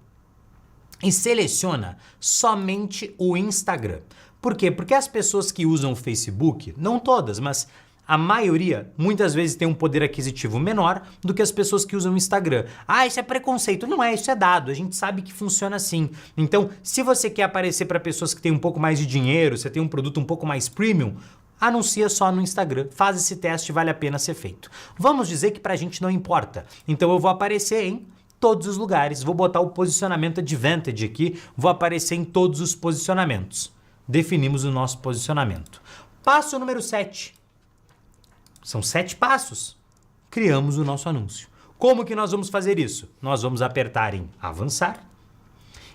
e seleciona somente o Instagram. Por quê? Porque as pessoas que usam o Facebook, não todas, mas a maioria, muitas vezes tem um poder aquisitivo menor do que as pessoas que usam o Instagram. Ah, isso é preconceito. Não é, isso é dado. A gente sabe que funciona assim. Então, se você quer aparecer para pessoas que têm um pouco mais de dinheiro, você tem um produto um pouco mais premium, anuncia só no Instagram, faz esse teste, vale a pena ser feito. Vamos dizer que pra gente não importa. Então eu vou aparecer em todos os lugares, vou botar o posicionamento advantage aqui, vou aparecer em todos os posicionamentos. Definimos o nosso posicionamento. Passo número 7. São 7 passos. Criamos o nosso anúncio. Como que nós vamos fazer isso? Nós vamos apertar em avançar.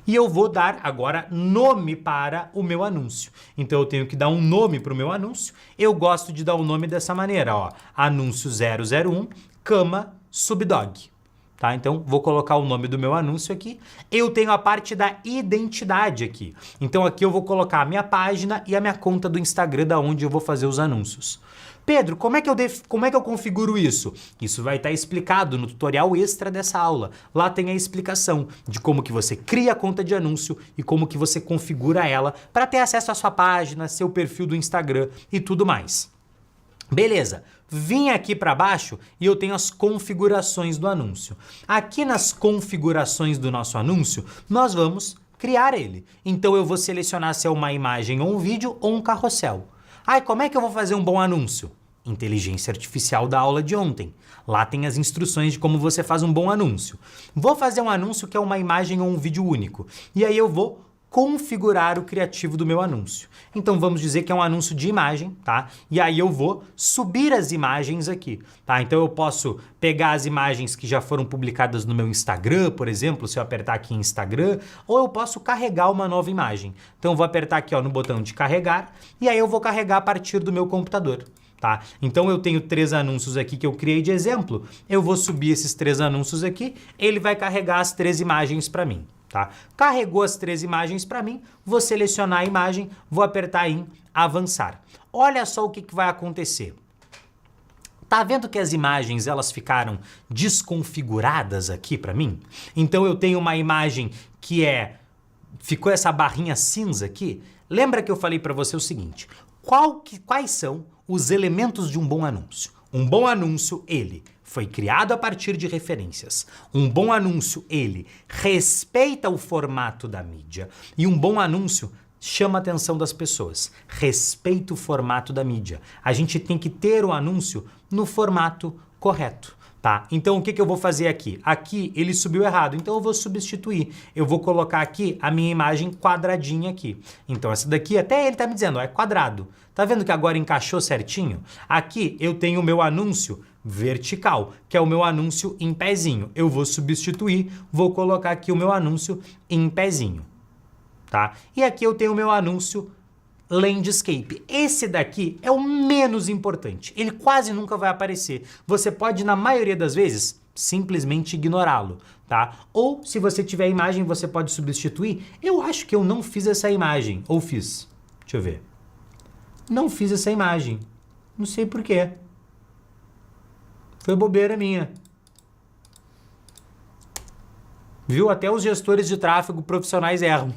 E eu vou dar agora nome para o meu anúncio. Então eu tenho que dar um nome para o meu anúncio. Eu gosto de dar o nome dessa maneira, ó. Anúncio 001, cama Subdog. Tá? Então, vou colocar o nome do meu anúncio aqui. Eu tenho a parte da identidade aqui. Então, aqui eu vou colocar a minha página e a minha conta do Instagram, da onde eu vou fazer os anúncios. Pedro, como é que eu configuro isso? Isso vai estar explicado no tutorial extra dessa aula. Lá tem a explicação de como que você cria a conta de anúncio e como que você configura ela para ter acesso à sua página, seu perfil do Instagram e tudo mais. Beleza, vim aqui para baixo e eu tenho as configurações do anúncio. Aqui nas configurações do nosso anúncio, nós vamos criar ele. Então eu vou selecionar se é uma imagem ou um vídeo ou um carrossel. Ai, como é que eu vou fazer um bom anúncio? Inteligência artificial da aula de ontem. Lá tem as instruções de como você faz um bom anúncio. Vou fazer um anúncio que é uma imagem ou um vídeo único. E aí eu vou configurar o criativo do meu anúncio. Então vamos dizer que é um anúncio de imagem, tá? E aí eu vou subir as imagens aqui, tá? Então eu posso pegar as imagens que já foram publicadas no meu Instagram, por exemplo, se eu apertar aqui em Instagram, ou eu posso carregar uma nova imagem. Então eu vou apertar aqui, ó, no botão de carregar, e aí eu vou carregar a partir do meu computador. Tá? Então eu tenho 3 anúncios aqui que eu criei de exemplo, eu vou subir esses 3 anúncios aqui, ele vai carregar as 3 imagens para mim. Tá? Carregou as 3 imagens para mim, vou selecionar a imagem, vou apertar em avançar. Olha só o que vai acontecer. Tá vendo que as imagens elas ficaram desconfiguradas aqui para mim? Então eu tenho uma imagem que ficou essa barrinha cinza aqui. Lembra que eu falei para você o seguinte, quais são os elementos de um bom anúncio? Um bom anúncio, ele foi criado a partir de referências. Um bom anúncio, ele respeita o formato da mídia. E um bom anúncio chama a atenção das pessoas. Respeita o formato da mídia. A gente tem que ter o anúncio no formato correto. Tá? Então o que eu vou fazer aqui? Aqui ele subiu errado, então eu vou substituir. Eu vou colocar aqui a minha imagem quadradinha aqui. Então essa daqui, até ele tá me dizendo, ó, é quadrado. Tá vendo que agora encaixou certinho? Aqui eu tenho o meu anúncio vertical, que é o meu anúncio em pezinho. Eu vou substituir, vou colocar aqui o meu anúncio em pezinho. Tá? E aqui eu tenho o meu anúncio landscape. Esse daqui é o menos importante. Ele quase nunca vai aparecer. Você pode, na maioria das vezes, simplesmente ignorá-lo, tá? Ou, se você tiver a imagem, você pode substituir. Eu acho que eu não fiz essa imagem. Ou fiz? Deixa eu ver. Não fiz essa imagem. Não sei por quê. Foi bobeira minha. Viu? Até os gestores de tráfego profissionais erram.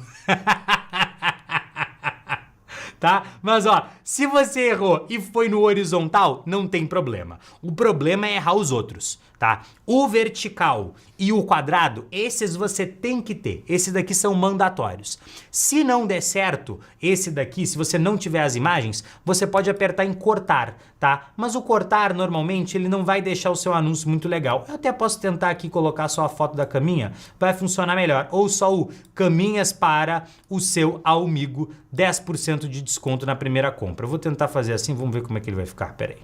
Tá? Mas ó, se você errou e foi no horizontal, não tem problema. O problema é errar os outros, tá? O vertical e o quadrado, esses você tem que ter. Esses daqui são mandatórios. Se não der certo, esse daqui, se você não tiver as imagens, você pode apertar em cortar, tá? Mas o cortar, normalmente, ele não vai deixar o seu anúncio muito legal. Eu até posso tentar aqui colocar só a foto da caminha, vai funcionar melhor. Ou só o caminhas para o seu amigo, 10% de desconto na primeira compra. Eu vou tentar fazer assim, vamos ver como é que ele vai ficar, peraí.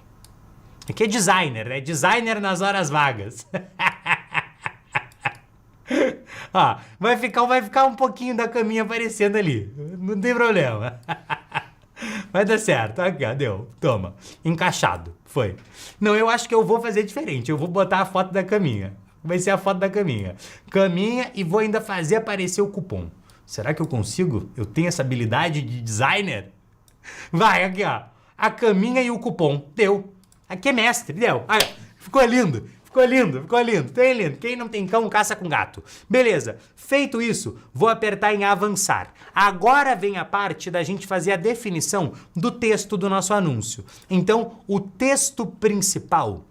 Aqui é designer, né? Designer nas horas vagas. Ó, vai ficar um pouquinho da caminha aparecendo ali. Não tem problema. Vai dar certo. Aqui, ó, deu. Toma. Encaixado. Foi. Não, eu acho que eu vou fazer diferente. Eu vou botar a foto da caminha. Vai ser a foto da caminha. Caminha e vou ainda fazer aparecer o cupom. Será que eu consigo? Eu tenho essa habilidade de designer? Vai, aqui, ó. A caminha e o cupom. Deu. Aqui é mestre, deu. Aí, ficou lindo. Ficou lindo, ficou lindo. Tem lindo. Quem não tem cão, caça com gato. Beleza. Feito isso, vou apertar em avançar. Agora vem a parte da gente fazer a definição do texto do nosso anúncio. Então, o texto principal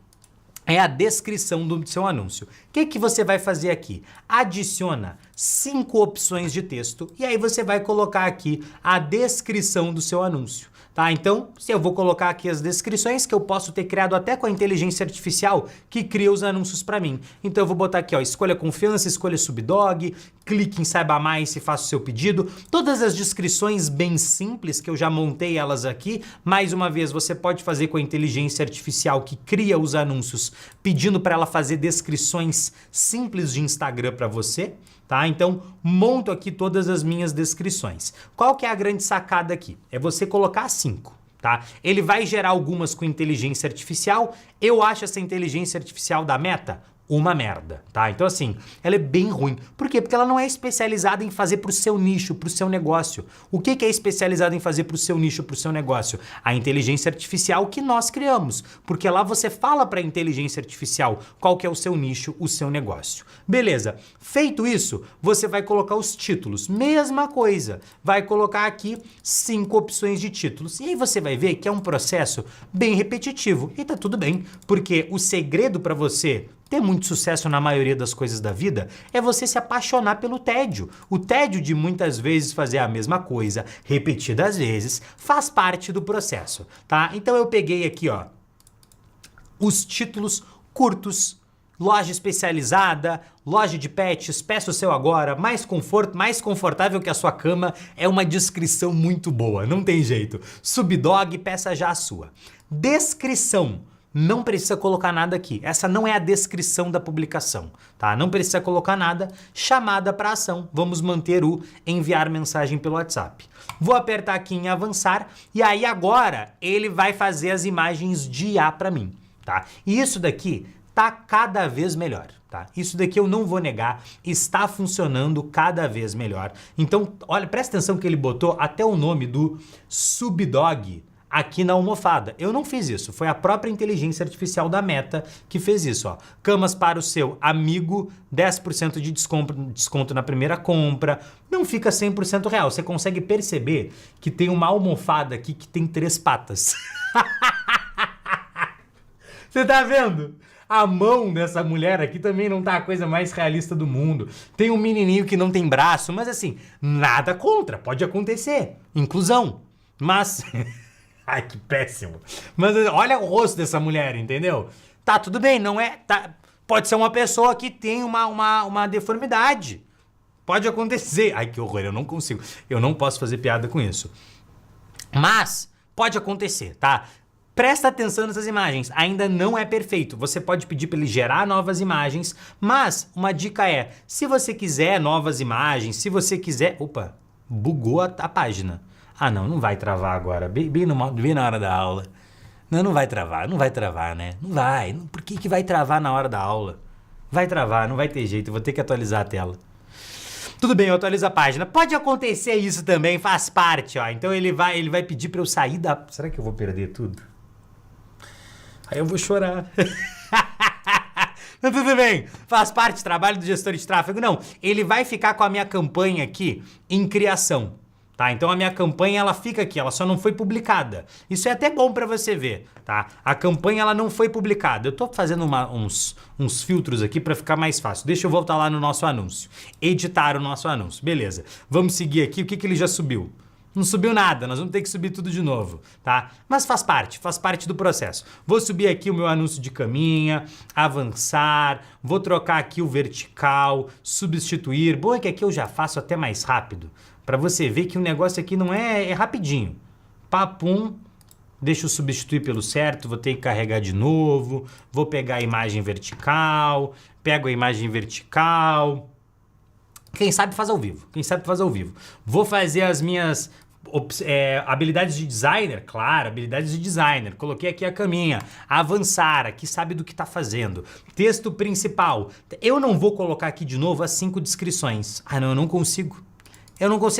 é a descrição do seu anúncio. O que você vai fazer aqui? Adiciona 5 opções de texto e aí você vai colocar aqui a descrição do seu anúncio. Tá? Então, se eu vou colocar aqui as descrições que eu posso ter criado até com a inteligência artificial que cria os anúncios para mim. Então eu vou botar aqui, ó, escolha confiança, escolha subdog, clique em saiba mais e faça o seu pedido. Todas as descrições bem simples que eu já montei elas aqui. Mais uma vez, você pode fazer com a inteligência artificial que cria os anúncios, pedindo para ela fazer descrições simples de Instagram para você. Tá? Então, monto aqui todas as minhas descrições. Qual que é a grande sacada aqui? É você colocar 5, tá? Ele vai gerar algumas com inteligência artificial. Eu acho essa inteligência artificial da Meta uma merda, tá? Então assim, ela é bem ruim. Por quê? Porque ela não é especializada em fazer pro seu nicho, pro seu negócio. O que é especializado em fazer pro seu nicho, pro seu negócio? A inteligência artificial que nós criamos. Porque lá você fala pra inteligência artificial qual que é o seu nicho, o seu negócio. Beleza. Feito isso, você vai colocar os títulos. Mesma coisa. Vai colocar aqui 5 opções de títulos. E aí você vai ver que é um processo bem repetitivo. E tá tudo bem, porque o segredo pra você ter muito sucesso na maioria das coisas da vida é você se apaixonar pelo tédio. O tédio de muitas vezes fazer a mesma coisa, repetidas vezes, faz parte do processo, tá? Então eu peguei aqui, ó, os títulos curtos, loja especializada, loja de pets, peça o seu agora, mais conforto, mais confortável que a sua cama, é uma descrição muito boa, não tem jeito. Subdog, peça já a sua. Descrição. Não precisa colocar nada aqui. Essa não é a descrição da publicação, tá? Não precisa colocar nada. Chamada para ação. Vamos manter o enviar mensagem pelo WhatsApp. Vou apertar aqui em avançar e aí agora ele vai fazer as imagens de IA para mim, tá? E isso daqui tá cada vez melhor, tá? Isso daqui eu não vou negar, está funcionando cada vez melhor. Então, olha, presta atenção que ele botou até o nome do Subdog aqui na almofada. Eu não fiz isso, foi a própria inteligência artificial da Meta que fez isso, ó. Camas para o seu amigo, 10% de desconto na primeira compra. Não fica 100% real, você consegue perceber que tem uma almofada aqui que tem 3 patas. Você tá vendo? A mão dessa mulher aqui também não tá a coisa mais realista do mundo. Tem um menininho que não tem braço, mas assim, nada contra, pode acontecer. Inclusão. Mas... Ai, que péssimo. Mas olha o rosto dessa mulher, entendeu? Tá, tudo bem, não é... Tá, pode ser uma pessoa que tem uma deformidade. Pode acontecer. Ai, que horror, eu não consigo. Eu não posso fazer piada com isso. Mas pode acontecer, tá? Presta atenção nessas imagens. Ainda não é perfeito. Você pode pedir para ele gerar novas imagens, mas uma dica é, se você quiser novas imagens, se você quiser... Opa, bugou a página. Ah, não vai travar agora, bem na hora da aula. Não vai travar, né? Não vai. Por que vai travar na hora da aula? Vai travar, não vai ter jeito, eu vou ter que atualizar a tela. Tudo bem, eu atualizo a página. Pode acontecer isso também, faz parte, ó. Então ele vai pedir pra eu sair da... Será que eu vou perder tudo? Aí eu vou chorar. Mas tudo bem, faz parte do trabalho do gestor de tráfego. Não, ele vai ficar com a minha campanha aqui em criação. Tá, então a minha campanha ela fica aqui, ela só não foi publicada. Isso é até bom para você ver, tá? A campanha ela não foi publicada. Eu tô fazendo uns filtros aqui para ficar mais fácil. Deixa eu voltar lá no nosso anúncio. Editar o nosso anúncio, beleza. Vamos seguir aqui, o que ele já subiu? Não subiu nada, nós vamos ter que subir tudo de novo, tá? Mas faz parte do processo. Vou subir aqui o meu anúncio de caminha, avançar, vou trocar aqui o vertical, substituir. Bom é que aqui eu já faço até mais rápido. Para você ver que o negócio aqui não é rapidinho. Papum, deixa eu substituir pelo certo, vou ter que carregar de novo, vou pegar a imagem vertical, pego a imagem vertical. Quem sabe faz ao vivo, Vou fazer as minhas habilidades de designer, claro, habilidades de designer. Coloquei aqui a caminha, avançar, aqui sabe do que tá fazendo. Texto principal. Eu não vou colocar aqui de novo as 5 descrições. Ah não, eu não consigo.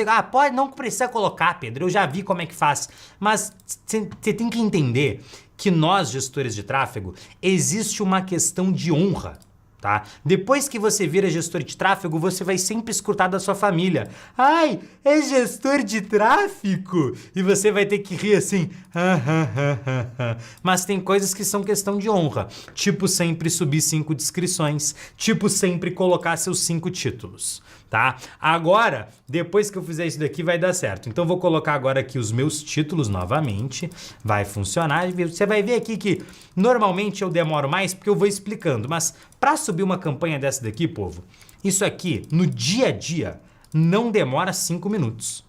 Ah, pode, não precisa colocar, Pedro, eu já vi como é que faz. Mas você tem que entender que nós, gestores de tráfego, existe uma questão de honra, tá? Depois que você vira gestor de tráfego, você vai sempre escutar da sua família. Ai, é gestor de tráfego? E você vai ter que rir assim. Mas tem coisas que são questão de honra. Tipo sempre subir 5 descrições. Tipo sempre colocar seus 5 títulos. Tá? Agora, depois que eu fizer isso daqui, vai dar certo. Então, vou colocar agora aqui os meus títulos novamente. Vai funcionar. Você vai ver aqui que normalmente eu demoro mais porque eu vou explicando. Mas para subir uma campanha dessa daqui, povo, isso aqui, no dia a dia, não demora 5 minutos.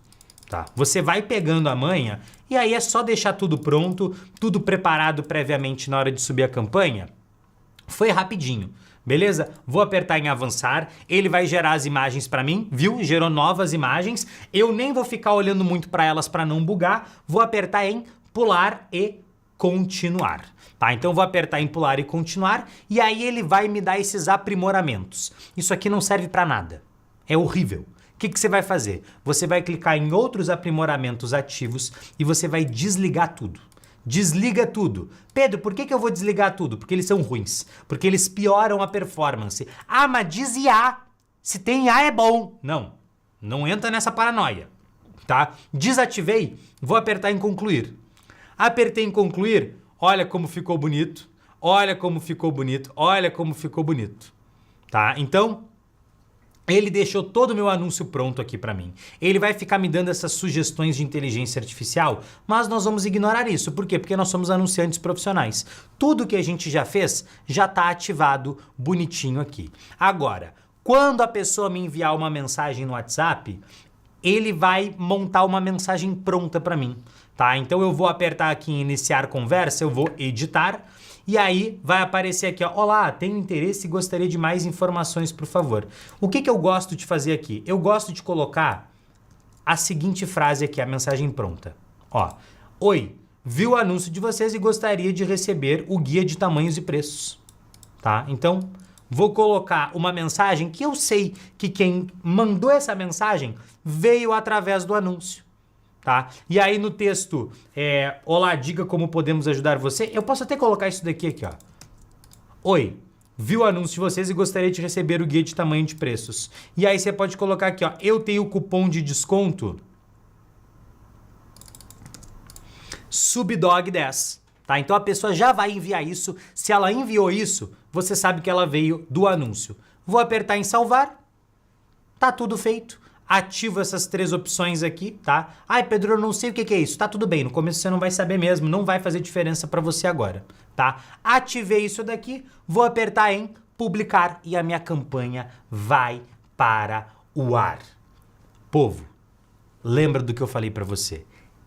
Tá? Você vai pegando a manha e aí é só deixar tudo pronto, tudo preparado previamente na hora de subir a campanha. Foi rapidinho. Beleza? Vou apertar em avançar, ele vai gerar as imagens para mim, viu? Gerou novas imagens, eu nem vou ficar olhando muito para elas para não bugar, vou apertar em pular e continuar. Tá? Então eu vou apertar em pular e continuar e aí ele vai me dar esses aprimoramentos. Isso aqui não serve para nada. É horrível. O que você vai fazer? Você vai clicar em outros aprimoramentos ativos e você vai desligar tudo. Desliga tudo. Pedro, por que eu vou desligar tudo? Porque eles são ruins. Porque eles pioram a performance. Ah, mas diz IA. Se tem IA é bom. Não. Não entra nessa paranoia. Tá? Desativei. Vou apertar em concluir. Apertei em concluir. Olha como ficou bonito. Olha como ficou bonito. Olha como ficou bonito. Tá? Então, ele deixou todo o meu anúncio pronto aqui para mim. Ele vai ficar me dando essas sugestões de inteligência artificial, mas nós vamos ignorar isso. Por quê? Porque nós somos anunciantes profissionais. Tudo que a gente já fez já está ativado bonitinho aqui. Agora, quando a pessoa me enviar uma mensagem no WhatsApp, ele vai montar uma mensagem pronta para mim. Tá? Então eu vou apertar aqui em iniciar conversa, eu vou editar. E aí vai aparecer aqui, ó, olá, tenho interesse e gostaria de mais informações, por favor. O que eu gosto de fazer aqui? Eu gosto de colocar a seguinte frase aqui, a mensagem pronta. Ó, oi, vi o anúncio de vocês e gostaria de receber o guia de tamanhos e preços. Tá? Então, vou colocar uma mensagem que eu sei que quem mandou essa mensagem veio através do anúncio. Tá? E aí no texto, olá, diga como podemos ajudar você. Eu posso até colocar isso daqui, ó. Oi, vi o anúncio de vocês e gostaria de receber o guia de tamanho de preços. E aí você pode colocar aqui, ó, eu tenho cupom de desconto Subdog10. Tá? Então a pessoa já vai enviar isso. Se ela enviou isso, você sabe que ela veio do anúncio. Vou apertar em salvar. Tá tudo feito. Ativo essas 3 opções aqui, tá? Ai, Pedro, eu não sei o que é isso. Tá tudo bem, no começo você não vai saber mesmo, não vai fazer diferença para você agora, tá? Ativei isso daqui, vou apertar em publicar e a minha campanha vai para o ar. Povo, lembra do que eu falei para você?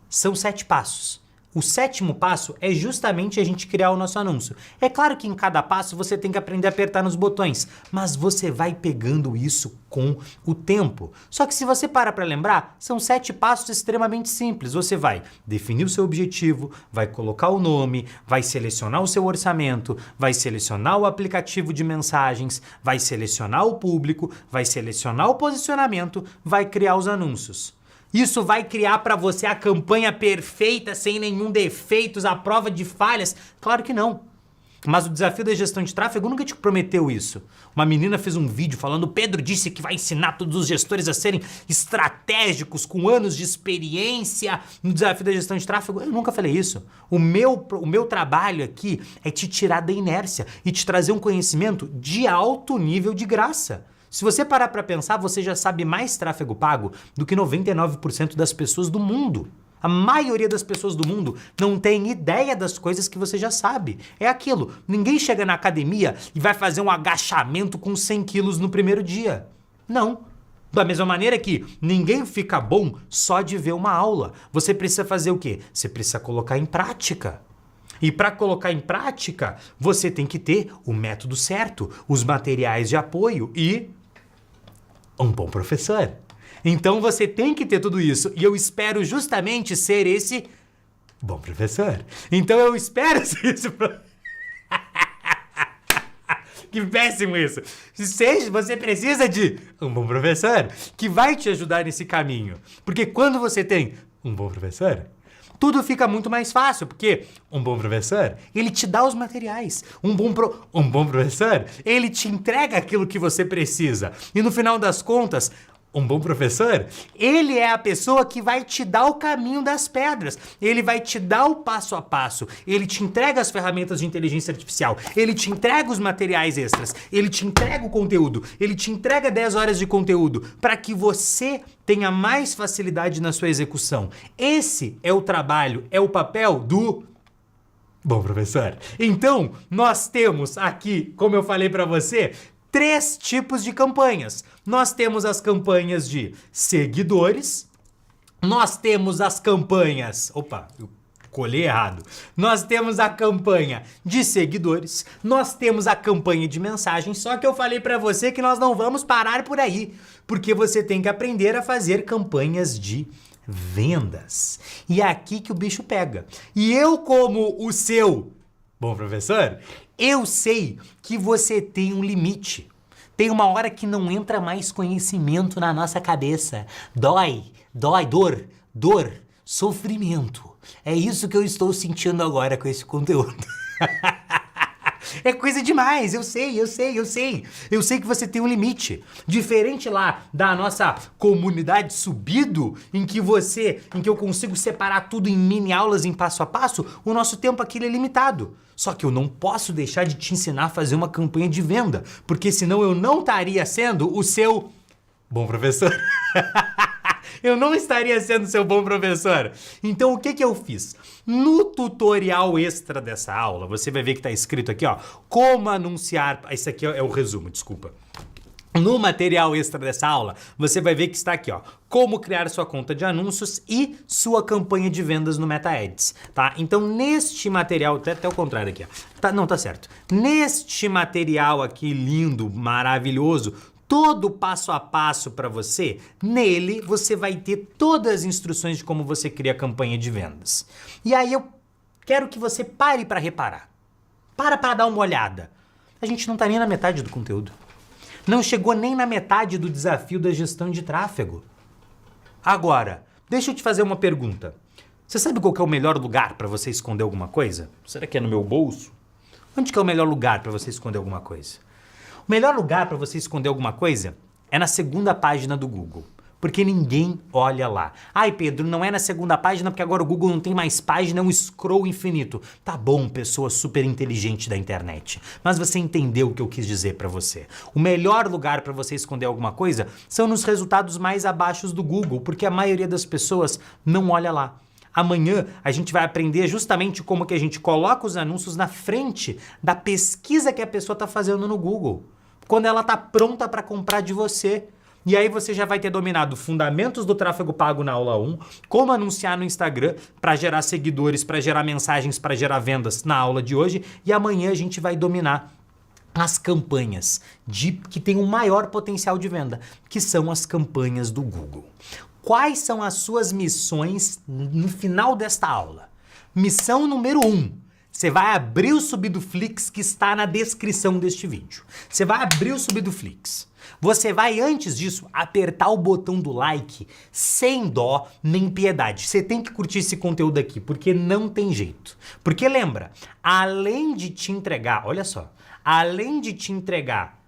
São 7 passos. O 7º passo é justamente a gente criar o nosso anúncio. É claro que em cada passo você tem que aprender a apertar nos botões, mas você vai pegando isso com o tempo. Só que se você parar para lembrar, são 7 passos extremamente simples. Você vai definir o seu objetivo, vai colocar o nome, vai selecionar o seu orçamento, vai selecionar o aplicativo de mensagens, vai selecionar o público, vai selecionar o posicionamento, vai criar os anúncios. Isso vai criar para você a campanha perfeita, sem nenhum defeitos, à prova de falhas? Claro que não. Mas o desafio da gestão de tráfego nunca te prometeu isso. Uma menina fez um vídeo falando, Pedro disse que vai ensinar todos os gestores a serem estratégicos, com anos de experiência no desafio da gestão de tráfego. Eu nunca falei isso. O meu trabalho aqui é te tirar da inércia e te trazer um conhecimento de alto nível de graça. Se você parar para pensar, você já sabe mais tráfego pago do que 99% das pessoas do mundo. A maioria das pessoas do mundo não tem ideia das coisas que você já sabe. É aquilo, ninguém chega na academia e vai fazer um agachamento com 100 quilos no primeiro dia. Não. Da mesma maneira que ninguém fica bom só de ver uma aula. Você precisa fazer o quê? Você precisa colocar em prática. E para colocar em prática, você tem que ter o método certo, os materiais de apoio e um bom professor. Então você tem que ter tudo isso. E eu espero justamente ser esse bom professor. Então eu espero ser esse Que péssimo isso. Você precisa de um bom professor que vai te ajudar nesse caminho. Porque quando você tem um bom professor, tudo fica muito mais fácil, porque um bom professor, ele te dá os materiais. Um bom professor, ele te entrega aquilo que você precisa. E no final das contas, um bom professor, ele é a pessoa que vai te dar o caminho das pedras. Ele vai te dar o passo a passo. Ele te entrega as ferramentas de inteligência artificial. Ele te entrega os materiais extras. Ele te entrega o conteúdo. Ele te entrega 10 horas de conteúdo para que você tenha mais facilidade na sua execução. Esse é o trabalho, é o papel do bom professor. Então, nós temos aqui, como eu falei para você, 3 tipos de campanhas. Nós temos as campanhas de seguidores, nós temos as campanhas... Opa, eu colei errado. Nós temos a campanha de seguidores, nós temos a campanha de mensagens, só que eu falei para você que nós não vamos parar por aí, porque você tem que aprender a fazer campanhas de vendas. E é aqui que o bicho pega. E eu, como o seu bom professor, eu sei que você tem um limite. Tem uma hora que não entra mais conhecimento na nossa cabeça. Dói, dor, sofrimento. É isso que eu estou sentindo agora com esse conteúdo. É coisa demais, eu sei. Eu sei que você tem um limite. Diferente lá da nossa comunidade subido, em que eu consigo separar tudo em mini aulas em passo a passo, o nosso tempo aqui é limitado. Só que eu não posso deixar de te ensinar a fazer uma campanha de venda, porque senão eu não estaria sendo o seu bom professor. Eu não estaria sendo seu bom professor. Então o que eu fiz? No tutorial extra dessa aula, você vai ver que está escrito aqui, ó, como anunciar... Esse aqui é o resumo, desculpa. No material extra dessa aula, você vai ver que está aqui, ó, como criar sua conta de anúncios e sua campanha de vendas no Meta Ads, tá? Então, neste material, até o contrário aqui, ó. Tá certo. Neste material aqui lindo, maravilhoso, todo passo a passo para você, nele você vai ter todas as instruções de como você cria a campanha de vendas. E aí eu quero que você pare para reparar. Para dar uma olhada. A gente não tá nem na metade do conteúdo. Não chegou nem na metade do desafio da gestão de tráfego. Agora, deixa eu te fazer uma pergunta. Você sabe qual que é o melhor lugar para você esconder alguma coisa? Será que é no meu bolso? Onde que é o melhor lugar para você esconder alguma coisa? O melhor lugar para você esconder alguma coisa é na segunda página do Google, porque ninguém olha lá. Ai, Pedro, não é na segunda página porque agora o Google não tem mais página, é um scroll infinito. Tá bom, pessoa super inteligente da internet, mas você entendeu o que eu quis dizer para você. O melhor lugar para você esconder alguma coisa são nos resultados mais abaixo do Google, porque a maioria das pessoas não olha lá. Amanhã a gente vai aprender justamente como que a gente coloca os anúncios na frente da pesquisa que a pessoa está fazendo no Google, quando ela está pronta para comprar de você. E aí você já vai ter dominado fundamentos do tráfego pago na aula 1, como anunciar no Instagram para gerar seguidores, para gerar mensagens, para gerar vendas na aula de hoje. E amanhã a gente vai dominar as campanhas que têm um maior potencial de venda, que são as campanhas do Google. Quais são as suas missões no final desta aula? Missão número 1. Você vai abrir o Subidoflix que está na descrição deste vídeo. Você vai abrir o Subidoflix. Você vai, antes disso, apertar o botão do like sem dó nem piedade. Você tem que curtir esse conteúdo aqui, porque não tem jeito. Porque lembra, além de te entregar, olha só, além de te entregar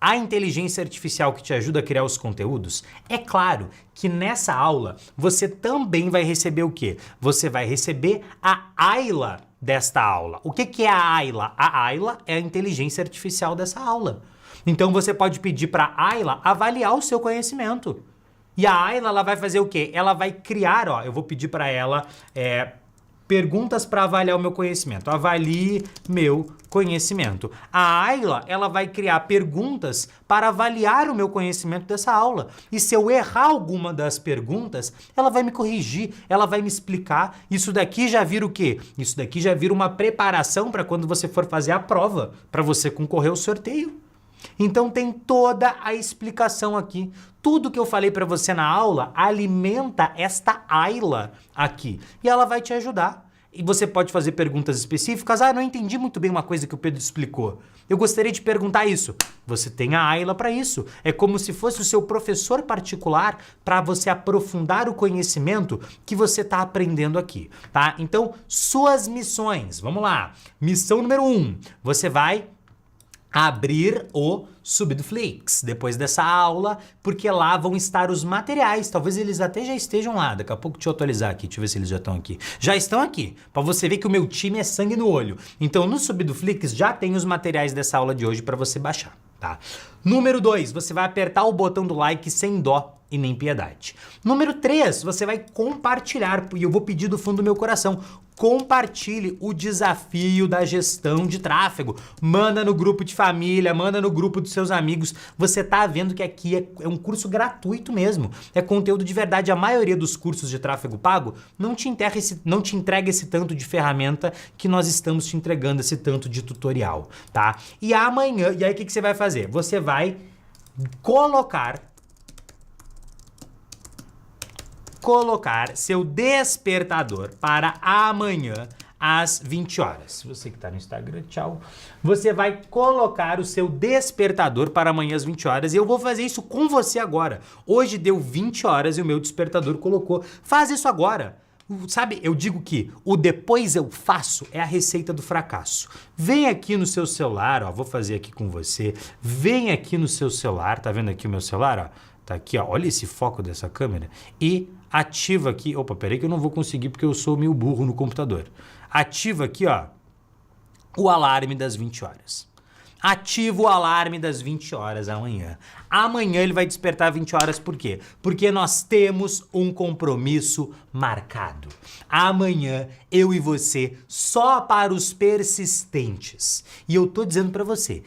a inteligência artificial que te ajuda a criar os conteúdos, é claro que nessa aula você também vai receber o quê? Você vai receber a Ayla desta aula. O que é a Ayla? A Ayla é a inteligência artificial dessa aula. Então você pode pedir para a Ayla avaliar o seu conhecimento. E a Ayla, ela vai fazer o quê? Ela vai criar, ó, eu vou pedir para ela perguntas para avaliar o meu conhecimento. Avalie meu conhecimento. A Ayla, ela vai criar perguntas para avaliar o meu conhecimento dessa aula. E se eu errar alguma das perguntas, ela vai me corrigir, ela vai me explicar. Isso daqui já vira o quê? Isso daqui já vira uma preparação para quando você for fazer a prova, para você concorrer ao sorteio. Então tem toda a explicação aqui. Tudo que eu falei para você na aula alimenta esta Ayla aqui. E ela vai te ajudar. E você pode fazer perguntas específicas. Ah, não entendi muito bem uma coisa que o Pedro explicou. Eu gostaria de perguntar isso. Você tem a Ayla para isso. É como se fosse o seu professor particular para você aprofundar o conhecimento que você está aprendendo aqui, tá? Então, suas missões. Vamos lá. Missão número 1. Você vai abrir o Subidoflix depois dessa aula, porque lá vão estar os materiais, talvez eles até já estejam lá, daqui a pouco deixa eu atualizar aqui, deixa eu ver se eles já estão aqui. Já estão aqui, para você ver que o meu time é sangue no olho. Então no Subidoflix já tem os materiais dessa aula de hoje para você baixar, tá? Número 2, você vai apertar o botão do like sem dó e nem piedade. Número 3, você vai compartilhar, e eu vou pedir do fundo do meu coração, compartilhe o desafio da gestão de tráfego. Manda no grupo de família, manda no grupo dos seus amigos. Você tá vendo que aqui é um curso gratuito mesmo. É conteúdo de verdade. A maioria dos cursos de tráfego pago não te entrega esse tanto de ferramenta que nós estamos te entregando, esse tanto de tutorial, tá? E amanhã, e aí o que você vai fazer? Você vai colocar colocar seu despertador para amanhã às 20 horas. Você que tá no Instagram, tchau. Você vai colocar o seu despertador para amanhã às 20 horas e eu vou fazer isso com você agora. Hoje deu 20 horas e o meu despertador colocou. Faz isso agora. Sabe, eu digo que o depois eu faço é a receita do fracasso. Vem aqui no seu celular, ó, vou fazer aqui com você. Vem aqui no seu celular, tá vendo aqui o meu celular, ó? Tá aqui, ó, olha esse foco dessa câmera. E ativa aqui, opa, peraí que eu não vou conseguir porque eu sou meio burro no computador. Ativa aqui, ó, o alarme das 20 horas. Ativa o alarme das 20 horas amanhã. Amanhã ele vai despertar 20 horas, por quê? Porque nós temos um compromisso marcado. Amanhã, eu e você, só para os persistentes. E eu tô dizendo pra você,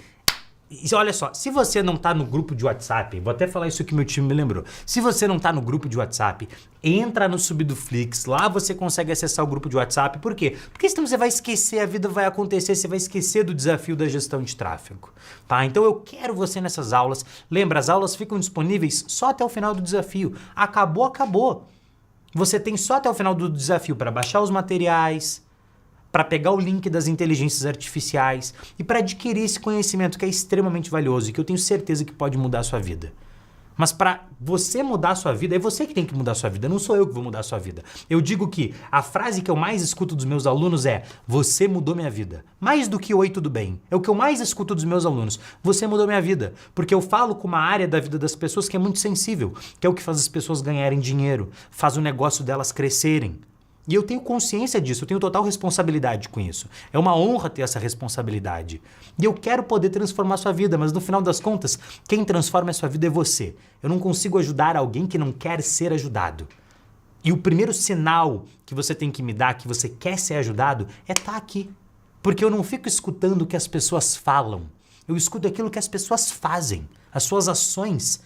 olha só, se você não tá no grupo de WhatsApp, vou até falar isso que meu time me lembrou. Se você não tá no grupo de WhatsApp, entra no Sub do Flix, lá você consegue acessar o grupo de WhatsApp. Por quê? Porque senão você vai esquecer, a vida vai acontecer, você vai esquecer do desafio da gestão de tráfego, tá? Então eu quero você nessas aulas. Lembra, as aulas ficam disponíveis só até o final do desafio. Acabou, acabou. Você tem só até o final do desafio para baixar os materiais, para pegar o link das inteligências artificiais e para adquirir esse conhecimento que é extremamente valioso e que eu tenho certeza que pode mudar a sua vida. Mas para você mudar a sua vida, é você que tem que mudar a sua vida, não sou eu que vou mudar a sua vida. Eu digo que a frase que eu mais escuto dos meus alunos é: você mudou minha vida. Mais do que oi, tudo bem. É o que eu mais escuto dos meus alunos. Você mudou minha vida. Porque eu falo com uma área da vida das pessoas que é muito sensível, que é o que faz as pessoas ganharem dinheiro, faz o negócio delas crescerem. E eu tenho consciência disso, eu tenho total responsabilidade com isso. É uma honra ter essa responsabilidade. E eu quero poder transformar a sua vida, mas no final das contas, quem transforma a sua vida é você. Eu não consigo ajudar alguém que não quer ser ajudado. E o primeiro sinal que você tem que me dar que você quer ser ajudado é estar aqui. Porque eu não fico escutando o que as pessoas falam. Eu escuto aquilo que as pessoas fazem. As suas ações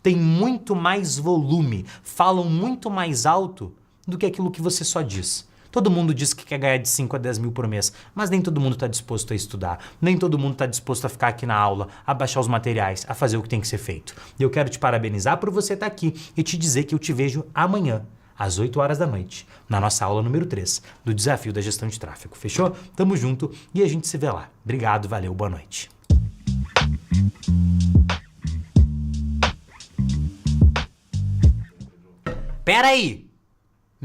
têm muito mais volume, falam muito mais alto do que aquilo que você só diz. Todo mundo diz que quer ganhar de 5 a 10 mil por mês, mas nem todo mundo está disposto a estudar, nem todo mundo está disposto a ficar aqui na aula, a baixar os materiais, a fazer o que tem que ser feito. E eu quero te parabenizar por você estar aqui e te dizer que eu te vejo amanhã, às 8 horas da noite, na nossa aula número 3 do Desafio da Gestão de Tráfego. Fechou? Tamo junto e a gente se vê lá. Obrigado, valeu, boa noite. Pera aí!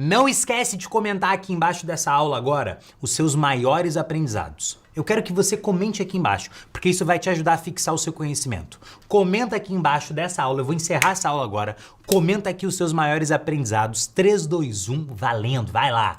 Não esquece de comentar aqui embaixo dessa aula agora os seus maiores aprendizados. Eu quero que você comente aqui embaixo, porque isso vai te ajudar a fixar o seu conhecimento. Comenta aqui embaixo dessa aula, eu vou encerrar essa aula agora. Comenta aqui os seus maiores aprendizados. 3, 2, 1, valendo, vai lá!